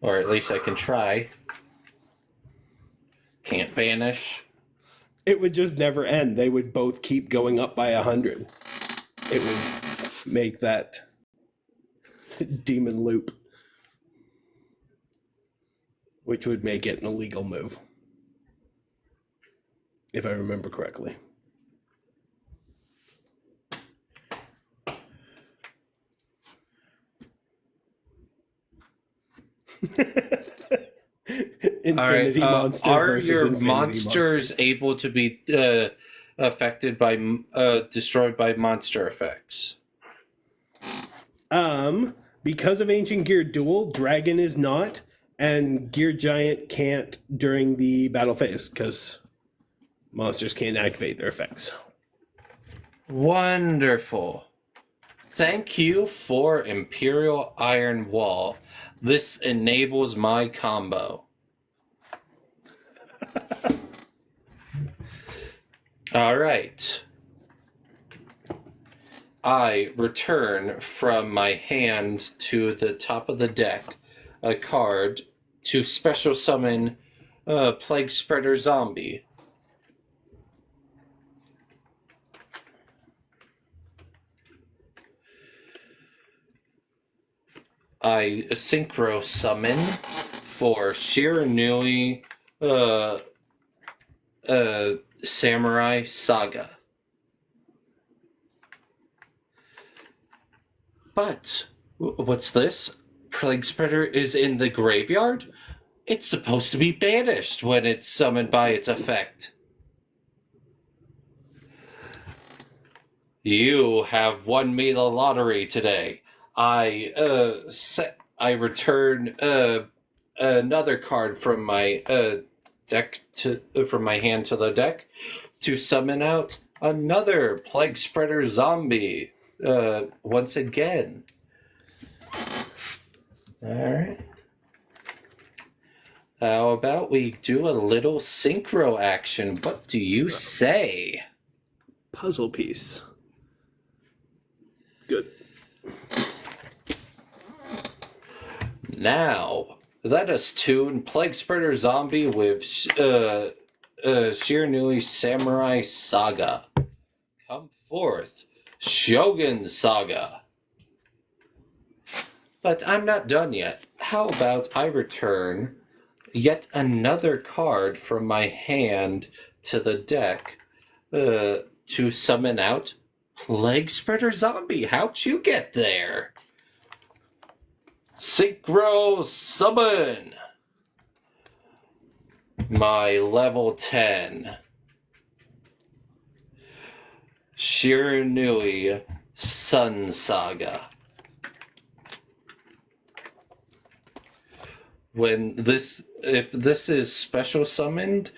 Or at least I can try. banish?
It would just never end. They would both keep going up by 100. It would make that demon loop, which would make it an illegal move, if I remember correctly. Infinity monster
are
versus
your
Infinity
monsters
monster.
able to be affected by destroyed by monster effects?
Because of Ancient Gear Duel, Dragon is not, and Gear Giant can't during the battle phase because monsters can't activate their effects.
Wonderful. Thank you for Imperial Iron Wall. This enables my combo. All right. I return from my hand to the top of the deck a card to special summon Plague Spreader Zombie. I synchro summon for Shiranui Samurai Saga. But what's this? Plague Spreader is in the graveyard? It's supposed to be banished when it's summoned by its effect. You have won me the lottery today. I return another card from my deck from my hand to the deck to summon out another Plague Spreader Zombie. Once again. Alright. How about we do a little synchro action? What do you say?
Puzzle piece. Good.
Now, let us tune Plague Spreader Zombie with Shiranui Samurai Saga. Come forth. Shogun Saga. But I'm not done yet. How about I return yet another card from my hand to the deck to summon out Plague Spreader Zombie. How'd you get there? Synchro Summon. My level 10. Shiranui Sun Saga. If this is special summoned,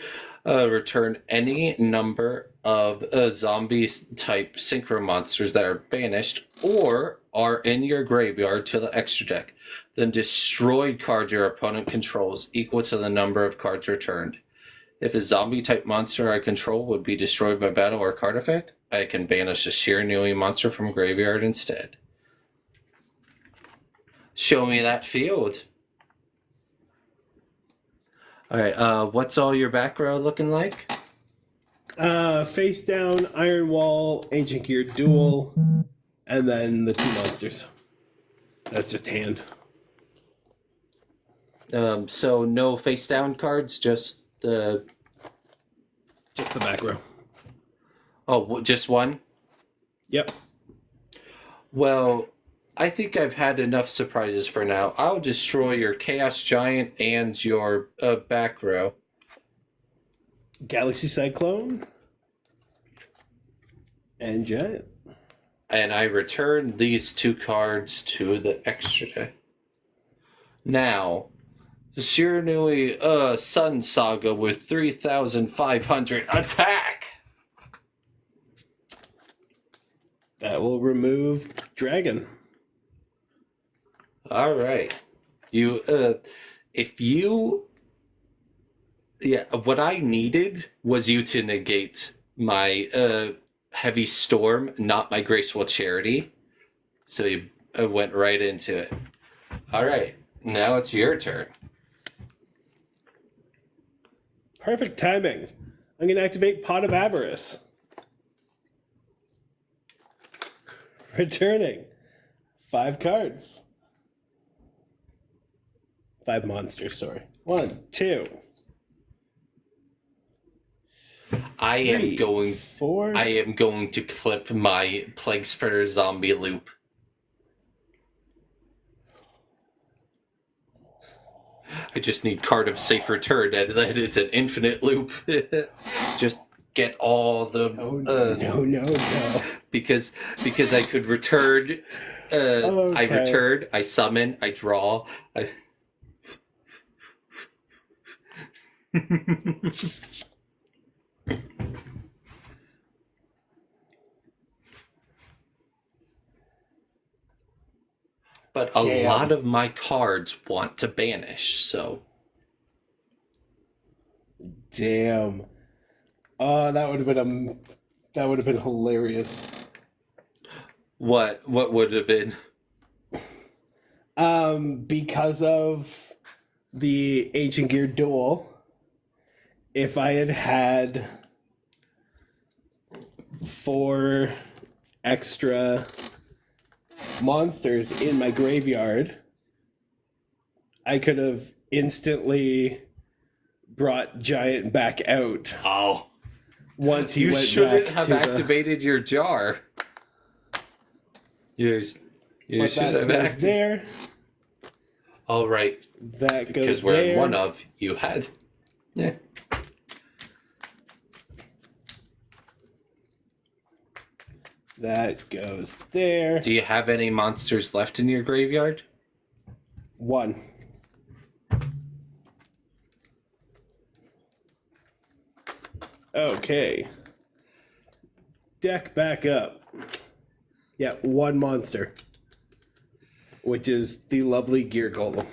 return any number of zombies type synchro monsters that are banished or are in your graveyard to the extra deck. Then destroy cards your opponent controls equal to the number of cards returned. If a zombie type monster I control would be destroyed by battle or card effect, I can banish a Shiranui monster from graveyard instead. Show me that field. Alright, what's all your back row looking like?
Face down, Iron Wall, Ancient Gear Duel, and then the two monsters. That's just hand.
So no face down cards, just the
back row.
Oh, just one?
Yep.
Well, I think I've had enough surprises for now. I'll destroy your Chaos Giant and your back row.
Galaxy Cyclone and Giant.
And I return these two cards to the extra deck. Now, the Shiranui Sun Saga with 3,500 attack!
That will remove Dragon.
All right. What I needed was you to negate my Heavy Storm, not my Graceful Charity. So you went right into it. All right. Now it's your turn.
Perfect timing. I'm going to activate Pot of Avarice. Returning 5 cards. 5 monsters, sorry. 1, 2.
I am
3,
going
4.
I am going to clip my Plague Spreader zombie loop. I just need card of safe return, and then it's an infinite loop. Just get all the
No.
because I could return. I
Okay.
return. I summon. I draw. But a
Damn.
lot of my cards want to banish, so
Damn. Oh, that would have been hilarious.
what would have been?
Because of the Ancient Gear duel, if I had had 4 extra monsters in my graveyard, I could have instantly brought Giant back out
Oh,
once he
you
went
shouldn't
back
have
to
activated your jar. You
But
should
that
have
goes
activated.
there.
All right,
That goes
because we're
there.
in one of you had. Yeah.
That goes there.
Do you have any monsters left in your graveyard?
1. Okay. Deck back up. Yeah, 1 monster. Which is the lovely Gear Golem.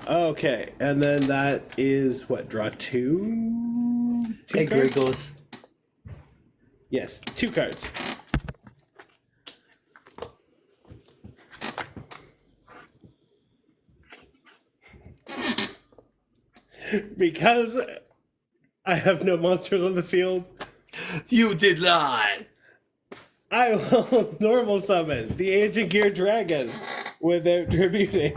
Okay, and then that is what? Draw 2?
Hey,
cards?
Griggles.
Yes, 2 cards. Because I have no monsters on the field,
You did not.
I will normal summon the Ancient Gear Dragon without tributing.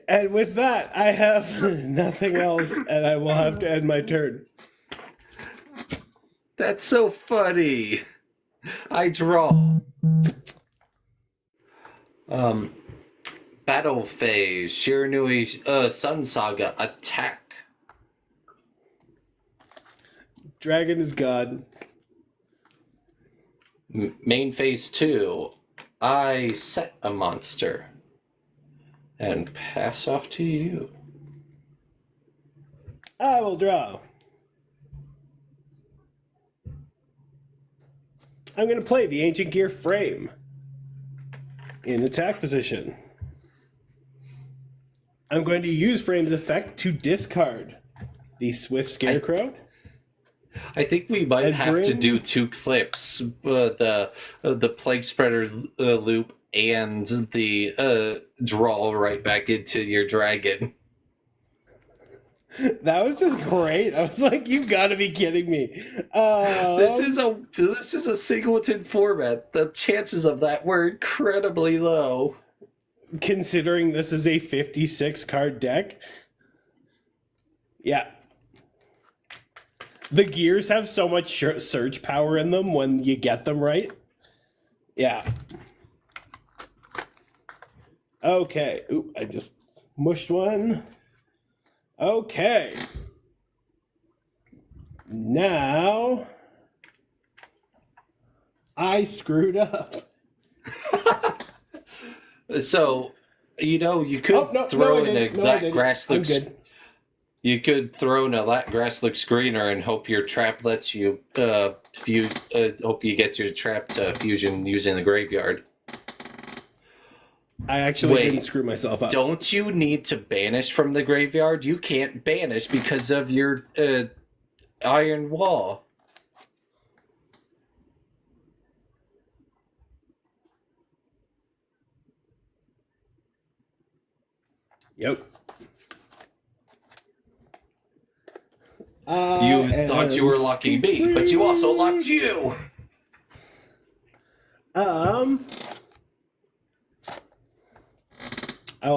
And with that, I have nothing else, and I will have to end my turn.
That's so funny. I draw. Battle phase. Shiranui Sun Saga attack.
Dragon is God.
Main phase 2. I set a monster. And pass off to you.
I will draw. I'm going to play the Ancient Gear Frame in attack position. I'm going to use Frame's effect to discard the Swift Scarecrow.
I think we might
And
have to
bring-
do 2 clips. The Plague Spreader loop and the draw right back into your dragon.
That was just great. I was like, you gotta be kidding me.
This is a singleton format. The chances of that were incredibly low.
Considering this is a 56 card deck. Yeah. The gears have so much surge power in them when you get them right. Yeah. Okay. Ooh, I just mushed one. Okay. Now I screwed up.
So, you could throw in that grass
I'm
looks.
good.
You could throw in a that grass looks greener and hope your trap lets you fuse. Hope you get your trap to fusion using the graveyard.
I actually
Wait,
didn't screw myself up.
Don't you need to banish from the graveyard? You can't banish because of your iron wall.
Yep.
You thought you were locking me, but you also locked you.
I'll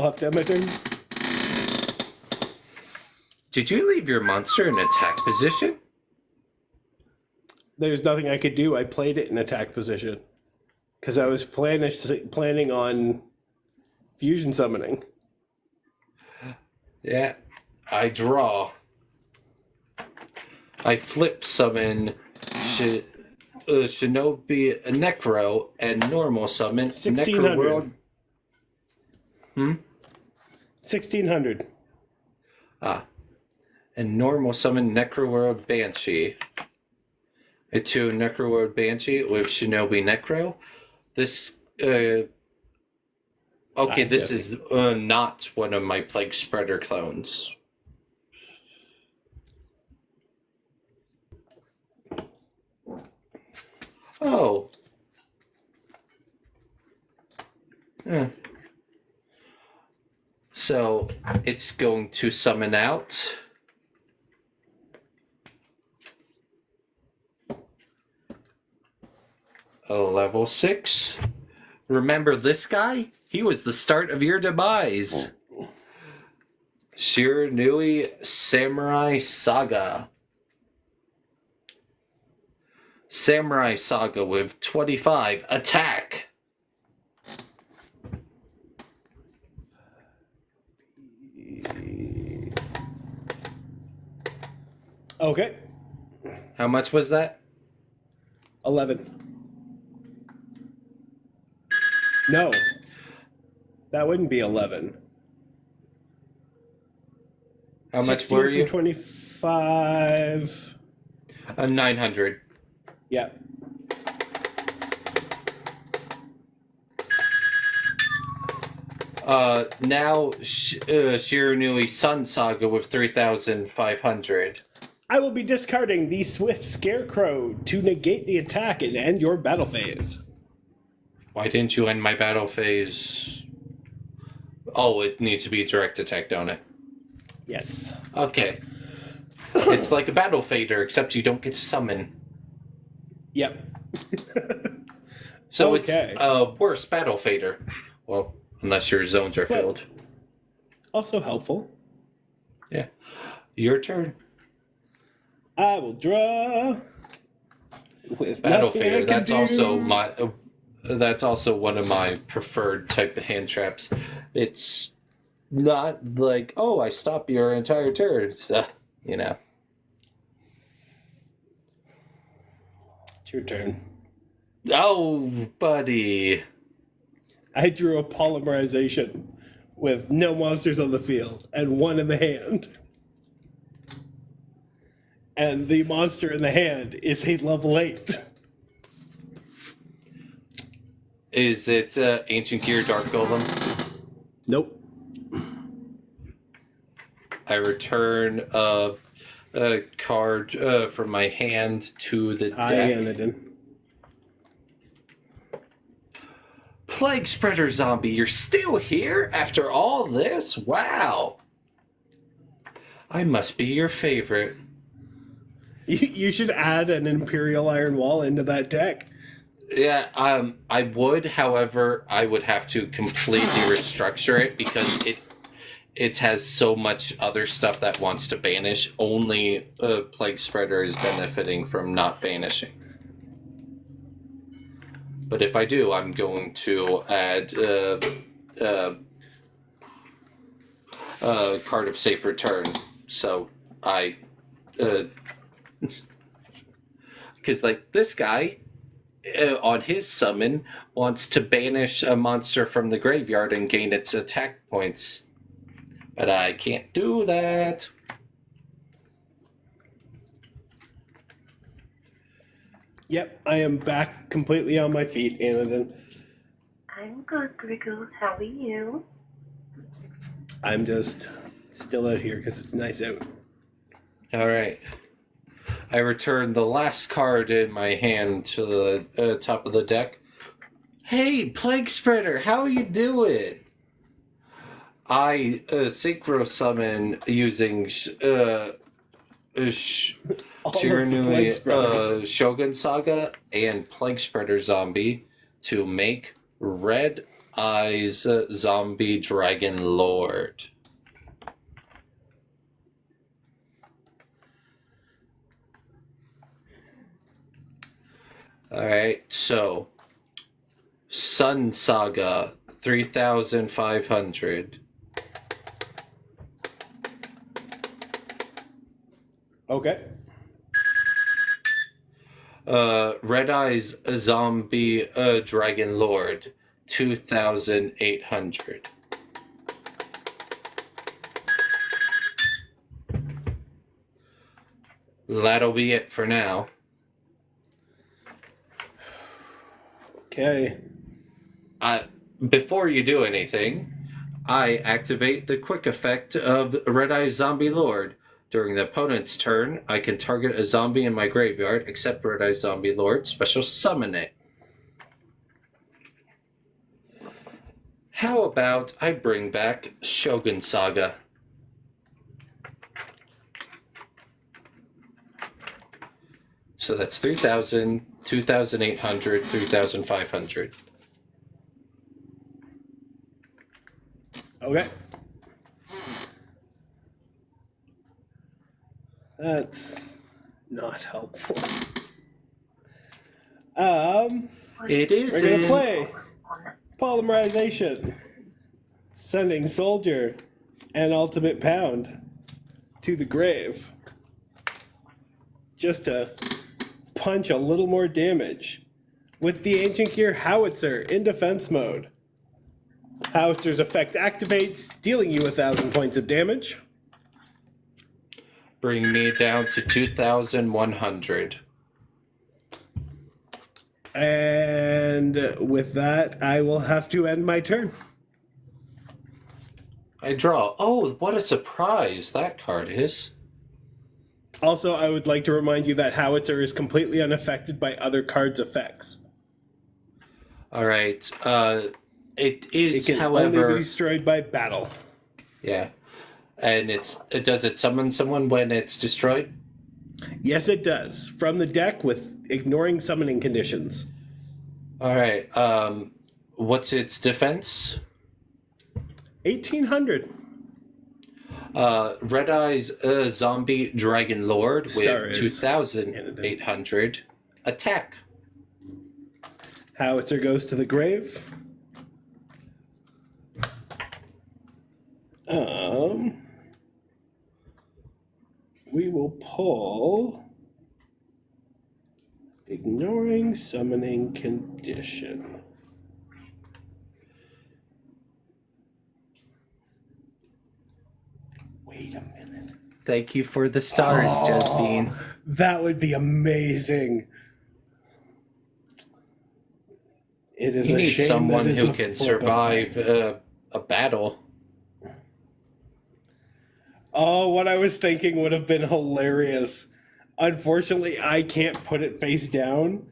have to have my turn.
Did you leave your monster in attack position?
There's nothing I could do. I played it in attack position because I was planning on fusion summoning.
Yeah, I draw. I flipped summon Shinobi Necro and normal summon
1600.
Necro World.
1600.
And normal summon Necro World Banshee. A 2 Necro World Banshee with Shinobi Necro. This this is not one of my Plague Spreader clones. Oh. So it's going to summon out a level 6. Remember this guy? He was the start of your demise. Shiranui Samurai Saga. Samurai Saga with 25 attack.
Okay.
How much was that?
11. No. That wouldn't be 11.
How much
16
were
from
you?
25.
900.
Yeah.
Now Shiranui Sun Saga with 3,500.
I will be discarding the Swift Scarecrow to negate the attack and end your battle phase.
Why didn't you end my battle phase? Oh, it needs to be a direct attack, don't it?
Yes.
Okay. It's like a battle fader, except you don't get to summon.
Yep.
So
Okay.
it's a worse battle fader. Well, unless your zones are filled.
Also helpful.
Yeah. Your turn.
I will draw. With
Battle
nothing I
fader.
can
That's
do.
also my. That's also one of my preferred type of hand traps. It's not like, oh, I stop your entire turn. It's, you know.
It's your turn.
Oh, buddy.
I drew a polymerization with no monsters on the field and one in the hand. And the monster in the hand is a level 8.
Is it Ancient Gear Dark Golem?
Nope.
I return a card from my hand to the
Hi,
deck.
Anadin.
Plague Spreader Zombie, you're still here after all this? Wow. I must be your favorite.
You should add an Imperial Iron Wall into that deck.
Yeah, I would. However, I would have to completely restructure it because it has so much other stuff that wants to banish. Only Plague Spreader is benefiting from not banishing. But if I do, I'm going to add card of safe return. So I, because like this guy. On his summon, wants to banish a monster from the graveyard and gain its attack points. But I can't do that.
Yep, I am back completely on my feet, Anadin.
I'm good, Griggles. How are you?
I'm just still out here because it's nice out.
Alright. I return the last card in my hand to the top of the deck. Hey, Plague Spreader, how you doing? I synchro summon using
All of the Plague
Shiranui
Spreaders.
Shogun Saga and Plague Spreader Zombie to make Red Eyes Zombie Dragon Lord. Alright, so Sun Saga 3,500.
Okay.
Red Eyes Zombie Dragon Lord 2,800. That'll be it for now.
Okay.
Before you do anything, I activate the quick effect of Red Eyes Zombie Lord. During the opponent's turn, I can target a zombie in my graveyard, except Red Eyes Zombie Lord, special summon it. How about I bring back Shogun Saga? So that's 3,000, 2,800, 3,500.
Okay. That's not helpful.
It is.
We're gonna play Polymerization, sending Soldier and Ultimate Pound to the grave, just to punch a little more damage with the Ancient Gear Howitzer in defense mode. Howitzer's effect activates, dealing you 1,000 points of damage.
Bring me down to 2,100.
And with that, I will have to end my turn.
I draw. Oh, what a surprise that card is.
Also, I would like to remind you that Howitzer is completely unaffected by other cards' effects.
All right. It is,
It can
however,
only be destroyed by battle.
yeah, and does it summon someone when it's destroyed?
Yes, it does. From the deck with ignoring summoning conditions.
All right. What's its defense?
1,800.
Red Eyes Zombie Dragon Lord
Star
with
is
2,800 attack.
Howitzer goes to the grave. We will pull ignoring summoning condition. Wait a minute.
Thank you for the stars, Jasmine.
That would be amazing. It is
You
a
need
shame
someone
that is
who
a
can
flip
survive
effect.
a battle.
Oh, what I was thinking would have been hilarious. Unfortunately, I can't put it face down,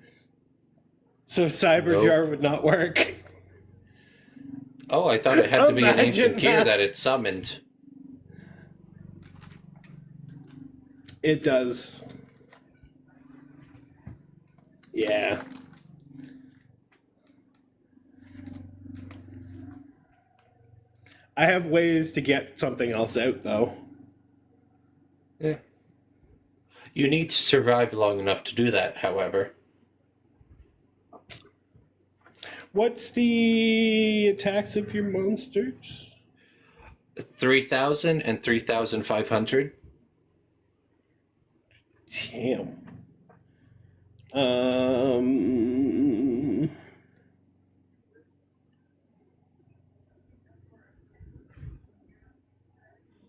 so Cyberjar would not work.
Oh, I thought it had to be an ancient
Imagine
gear
that.
that it summoned.
It does. Yeah. I have ways to get something else out, though.
Yeah. You need to survive long enough to do that, however.
What's the attacks of your monsters?
3,000 and 3,500.
Damn.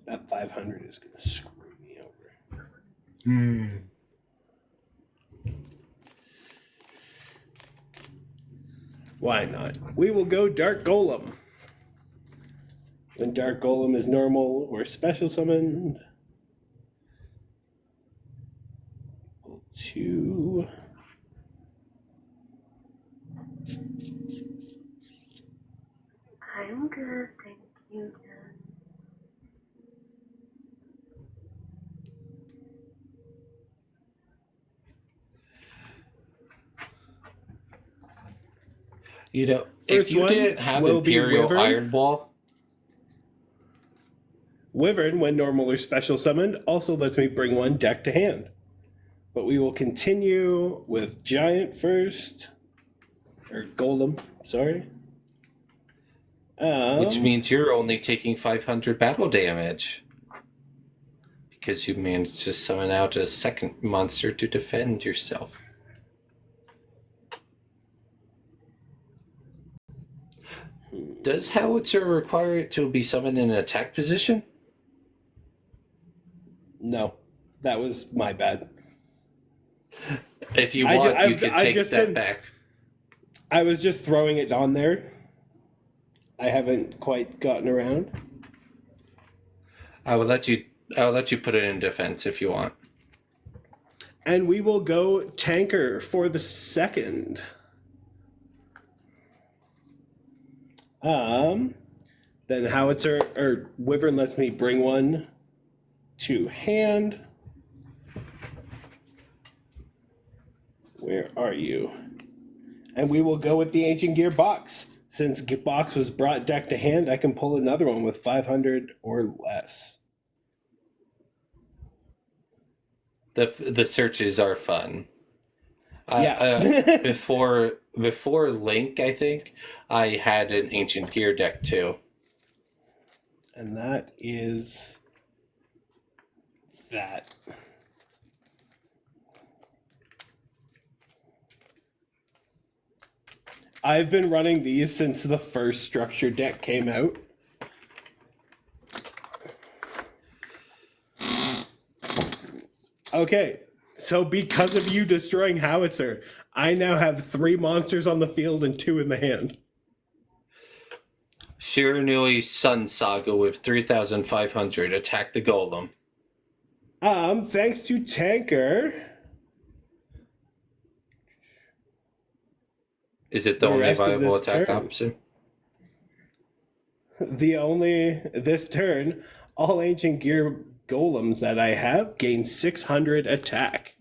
That 500 is going to screw me over. Why not? We will go Dark Golem. When Dark Golem is normal or special summoned. 2.
I'm good, thank you.
You know, if
First
you
one
didn't have
will be
Imperial
Wyvern.
Iron Ball,
Wyvern, when normal or special summoned, also lets me bring one deck to hand. But we will continue with Giant first. Or Golem, sorry.
which means you're only taking 500 battle damage. Because you managed to summon out a second monster to defend yourself. Does Howitzer require it to be summoned in an attack position?
No, that was my bad.
If you want, you can take that back.
I was just throwing it on there. I haven't quite gotten around.
I'll let you put it in defense if you want.
And we will go tanker for the second. Then Howitzer or Wyvern lets me bring one to hand. Where are you? And we will go with the Ancient Gear box. Since box was brought deck to hand, I can pull another one with 500 or less.
The searches are fun.
Yeah.
Before Link, I think I had an Ancient Gear deck too.
And that is that. I've been running these since the first structure deck came out. Okay, so because of you destroying Howitzer, I now have 3 monsters on the field and 2 in the hand.
Shiranui Sun Saga with 3,500. Attack the Golem.
Thanks to Tanker.
Is it the only
rest of
viable
this
attack
turn.
option?
This turn, all Ancient Gear golems that I have gain 600 attack,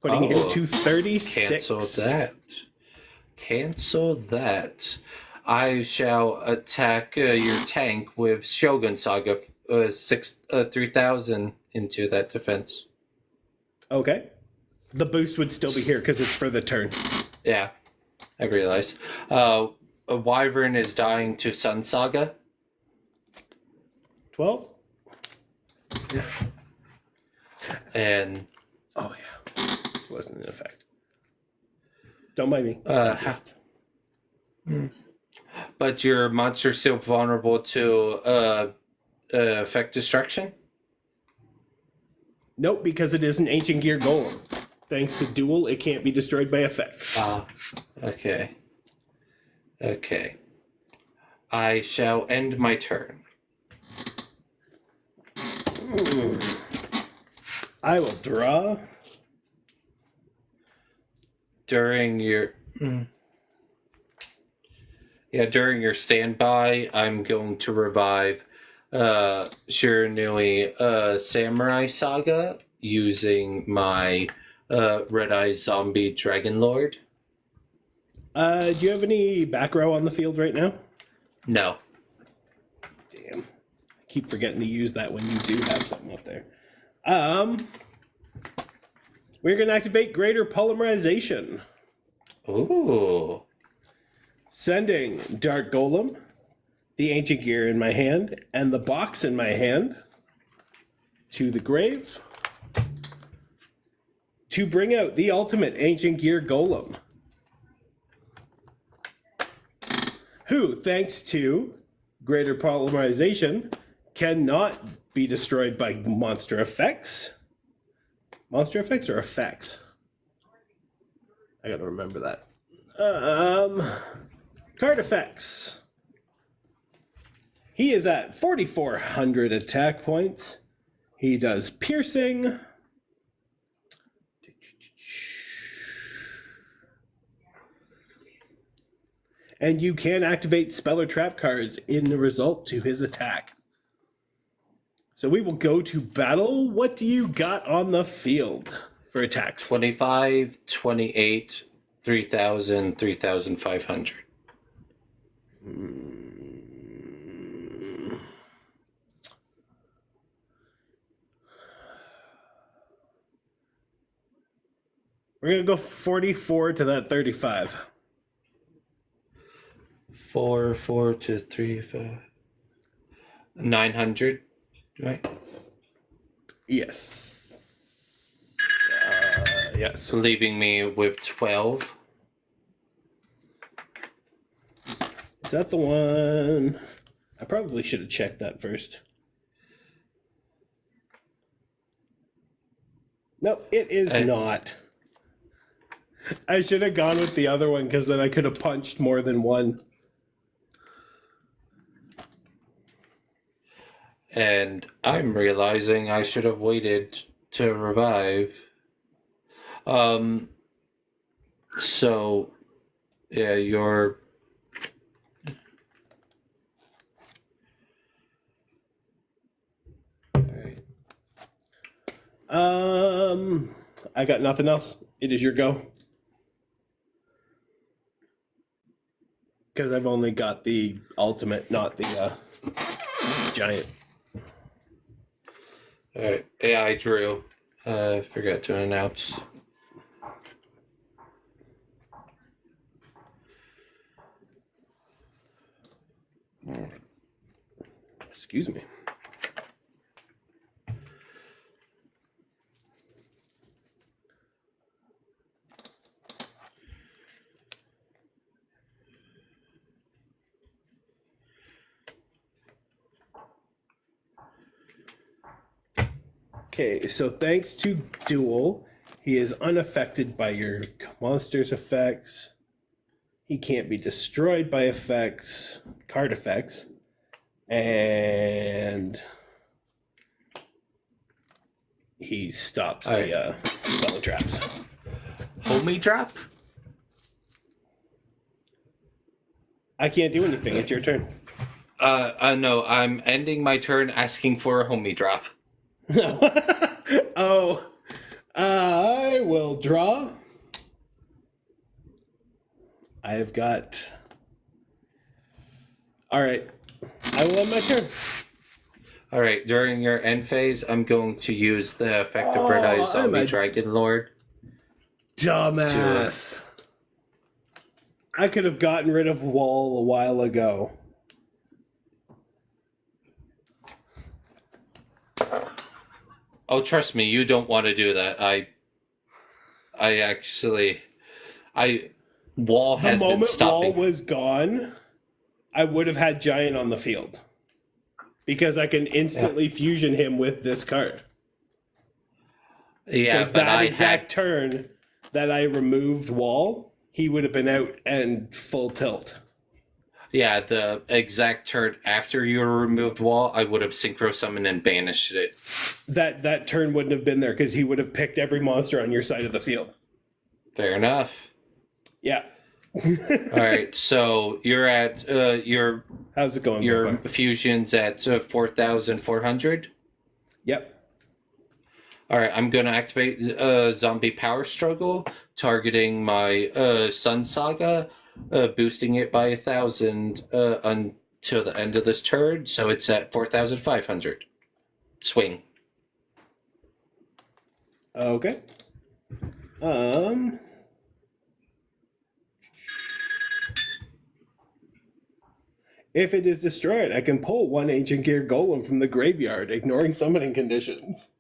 putting him to 36.
Cancel that. I shall attack your tank with Shogun Saga 3,000 into that defense.
Okay. The boost would still be here because it's for the turn.
Yeah, I realize. A Wyvern is dying to Sun Saga.
12?
And
oh yeah, wasn't in effect. Don't mind me.
But your monster's still vulnerable to effect destruction?
Nope, because it is an Ancient Gear Golem. Thanks to Duel, it can't be destroyed by effects.
Okay. Okay. I shall end my turn.
I will draw.
During your standby, I'm going to revive Shiranui Samurai Saga using my Red Eye Zombie Dragon Lord.
Do you have any back row on the field right now?
No.
Damn. I keep forgetting to use that when you do have something up there. We're going to activate Greater Polymerization.
Ooh.
Sending Dark Golem, the Ancient Gear in my hand, and the box in my hand to the grave to bring out the ultimate Ancient Gear Golem, who, thanks to Greater Polymerization, cannot be destroyed by monster effects. Monster effects or effects? I gotta remember that. Card effects. He is at 4,400 attack points. He does piercing. And you can activate spell or trap cards in the result to his attack. So we will go to battle. What do you got on the field for attacks?
25, 28, 3,000, 3,500.
We're gonna go 44 to that 35.
4 to 3, 5. 900, right?
Yes. Yes.
Leaving me with 12.
Is that the one? I probably should have checked that first. No, it is not. I should have gone with the other one because then I could have punched more than one.
And I'm realizing I should have waited to revive. So, yeah, you're... Alright.
I got nothing else. It is your go. Because I've only got the ultimate, not the giant.
Alright, yeah, I drew. Forgot to announce.
Excuse me. Okay, so thanks to Duel, he is unaffected by your monster's effects. He can't be destroyed by effects, card effects, and he stops the spell traps.
Homie drop?
I can't do anything. It's your turn.
No, I'm ending my turn asking for a homie drop.
Oh, I will draw. I have got. All right, I will end my turn.
All right, during your end phase, I'm going to use the effect of Red Eye Zombie Dragon Lord.
Dumbass. I could have gotten rid of Wall a while ago.
Oh, trust me, you don't want to do that. Wall has been stopping.
The moment Wall was gone, I would have had Giant on the field. Because I can instantly fusion him with this card.
Yeah,
so
but
that exact turn that I removed Wall, he would have been out and full tilt.
Yeah, the exact turn after you removed Wall, I would have synchro summoned and banished it.
That turn wouldn't have been there because he would have picked every monster on your side of the field.
Fair enough.
Yeah.
All right, so you're at your.
How's it going?
Your fusion's at 4,400.
Yep.
All right, I'm gonna activate Zombie Power Struggle, targeting my Sun Saga, boosting it by 1,000 until the end of this turn, so it's at 4,500. Swing.
Okay. If it is destroyed, I can pull one Ancient Gear Golem from the graveyard, ignoring summoning conditions.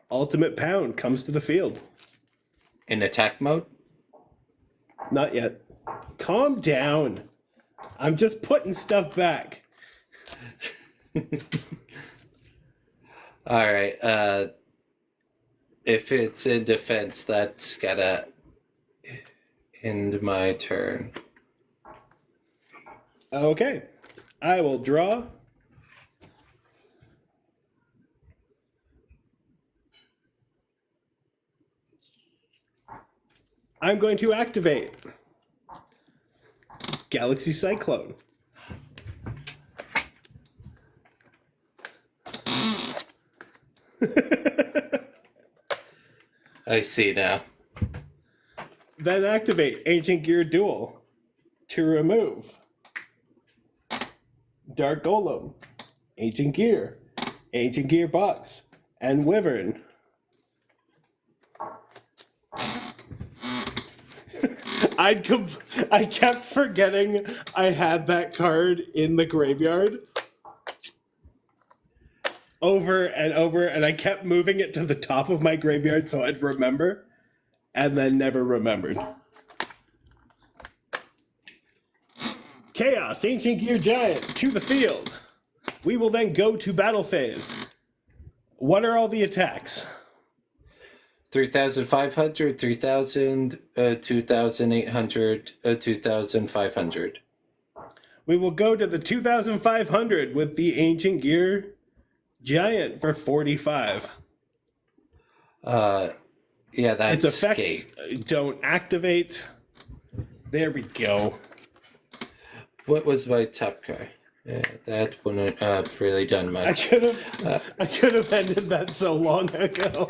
Ultimate Pound comes to the field.
In attack mode?
Not yet. Calm down. I'm just putting stuff back.
All right, if it's in defense, that's gotta end my turn.
Okay. I will draw. I'm going to activate Galaxy Cyclone.
I see now.
Then activate Ancient Gear Duel to remove Dark Golem, Ancient Gear Box, and Wyvern. I kept forgetting I had that card in the graveyard over and over, and I kept moving it to the top of my graveyard so I'd remember, and then never remembered. Chaos, Ancient Gear Giant, to the field. We will then go to battle phase. What are all the attacks?
3,500, 3,000, 2,800, 2,500.
We will go to the 2,500 with the Ancient Gear Giant for 45.
Yeah, that's
Its effects
escape.
don't activate. There we go.
What was my top card? Yeah, that wouldn't have really done much.
I could have ended that so long ago.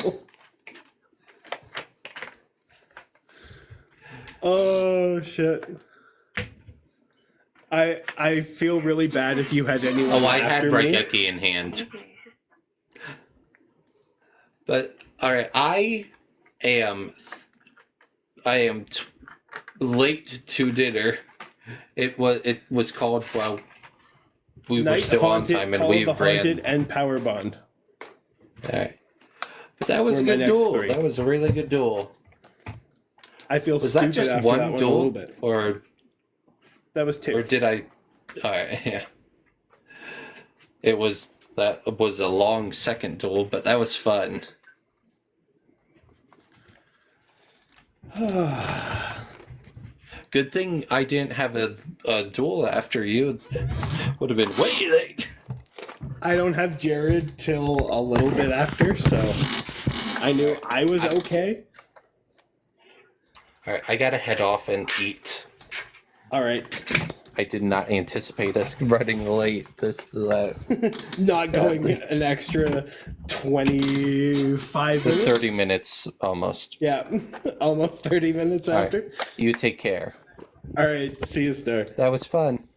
Oh shit. I feel really bad if you had anyone
I had
after me.
Raigeki in hand. But alright, I am late to dinner. It was called while we were still on time, and we ran.
And Power Bond.
Alright. But that was a
Were my
good
next
duel.
three.
That was a really good duel.
I feel
Was
stupid
that just
after
one
that one a
duel?
little bit.
Or
That was two.
did I... Alright, yeah. That was a long second duel, but that was fun. Good thing I didn't have a duel after you. Would have been way late.
I don't have Jared till a little bit after, so I knew I was okay.
Alright, I gotta head off and eat.
Alright.
I did not anticipate us running late
Not going an extra 25 minutes.
30 minutes almost.
Yeah, almost 30 minutes after.
Alright, you take care.
Alright, see you, Star.
That was fun.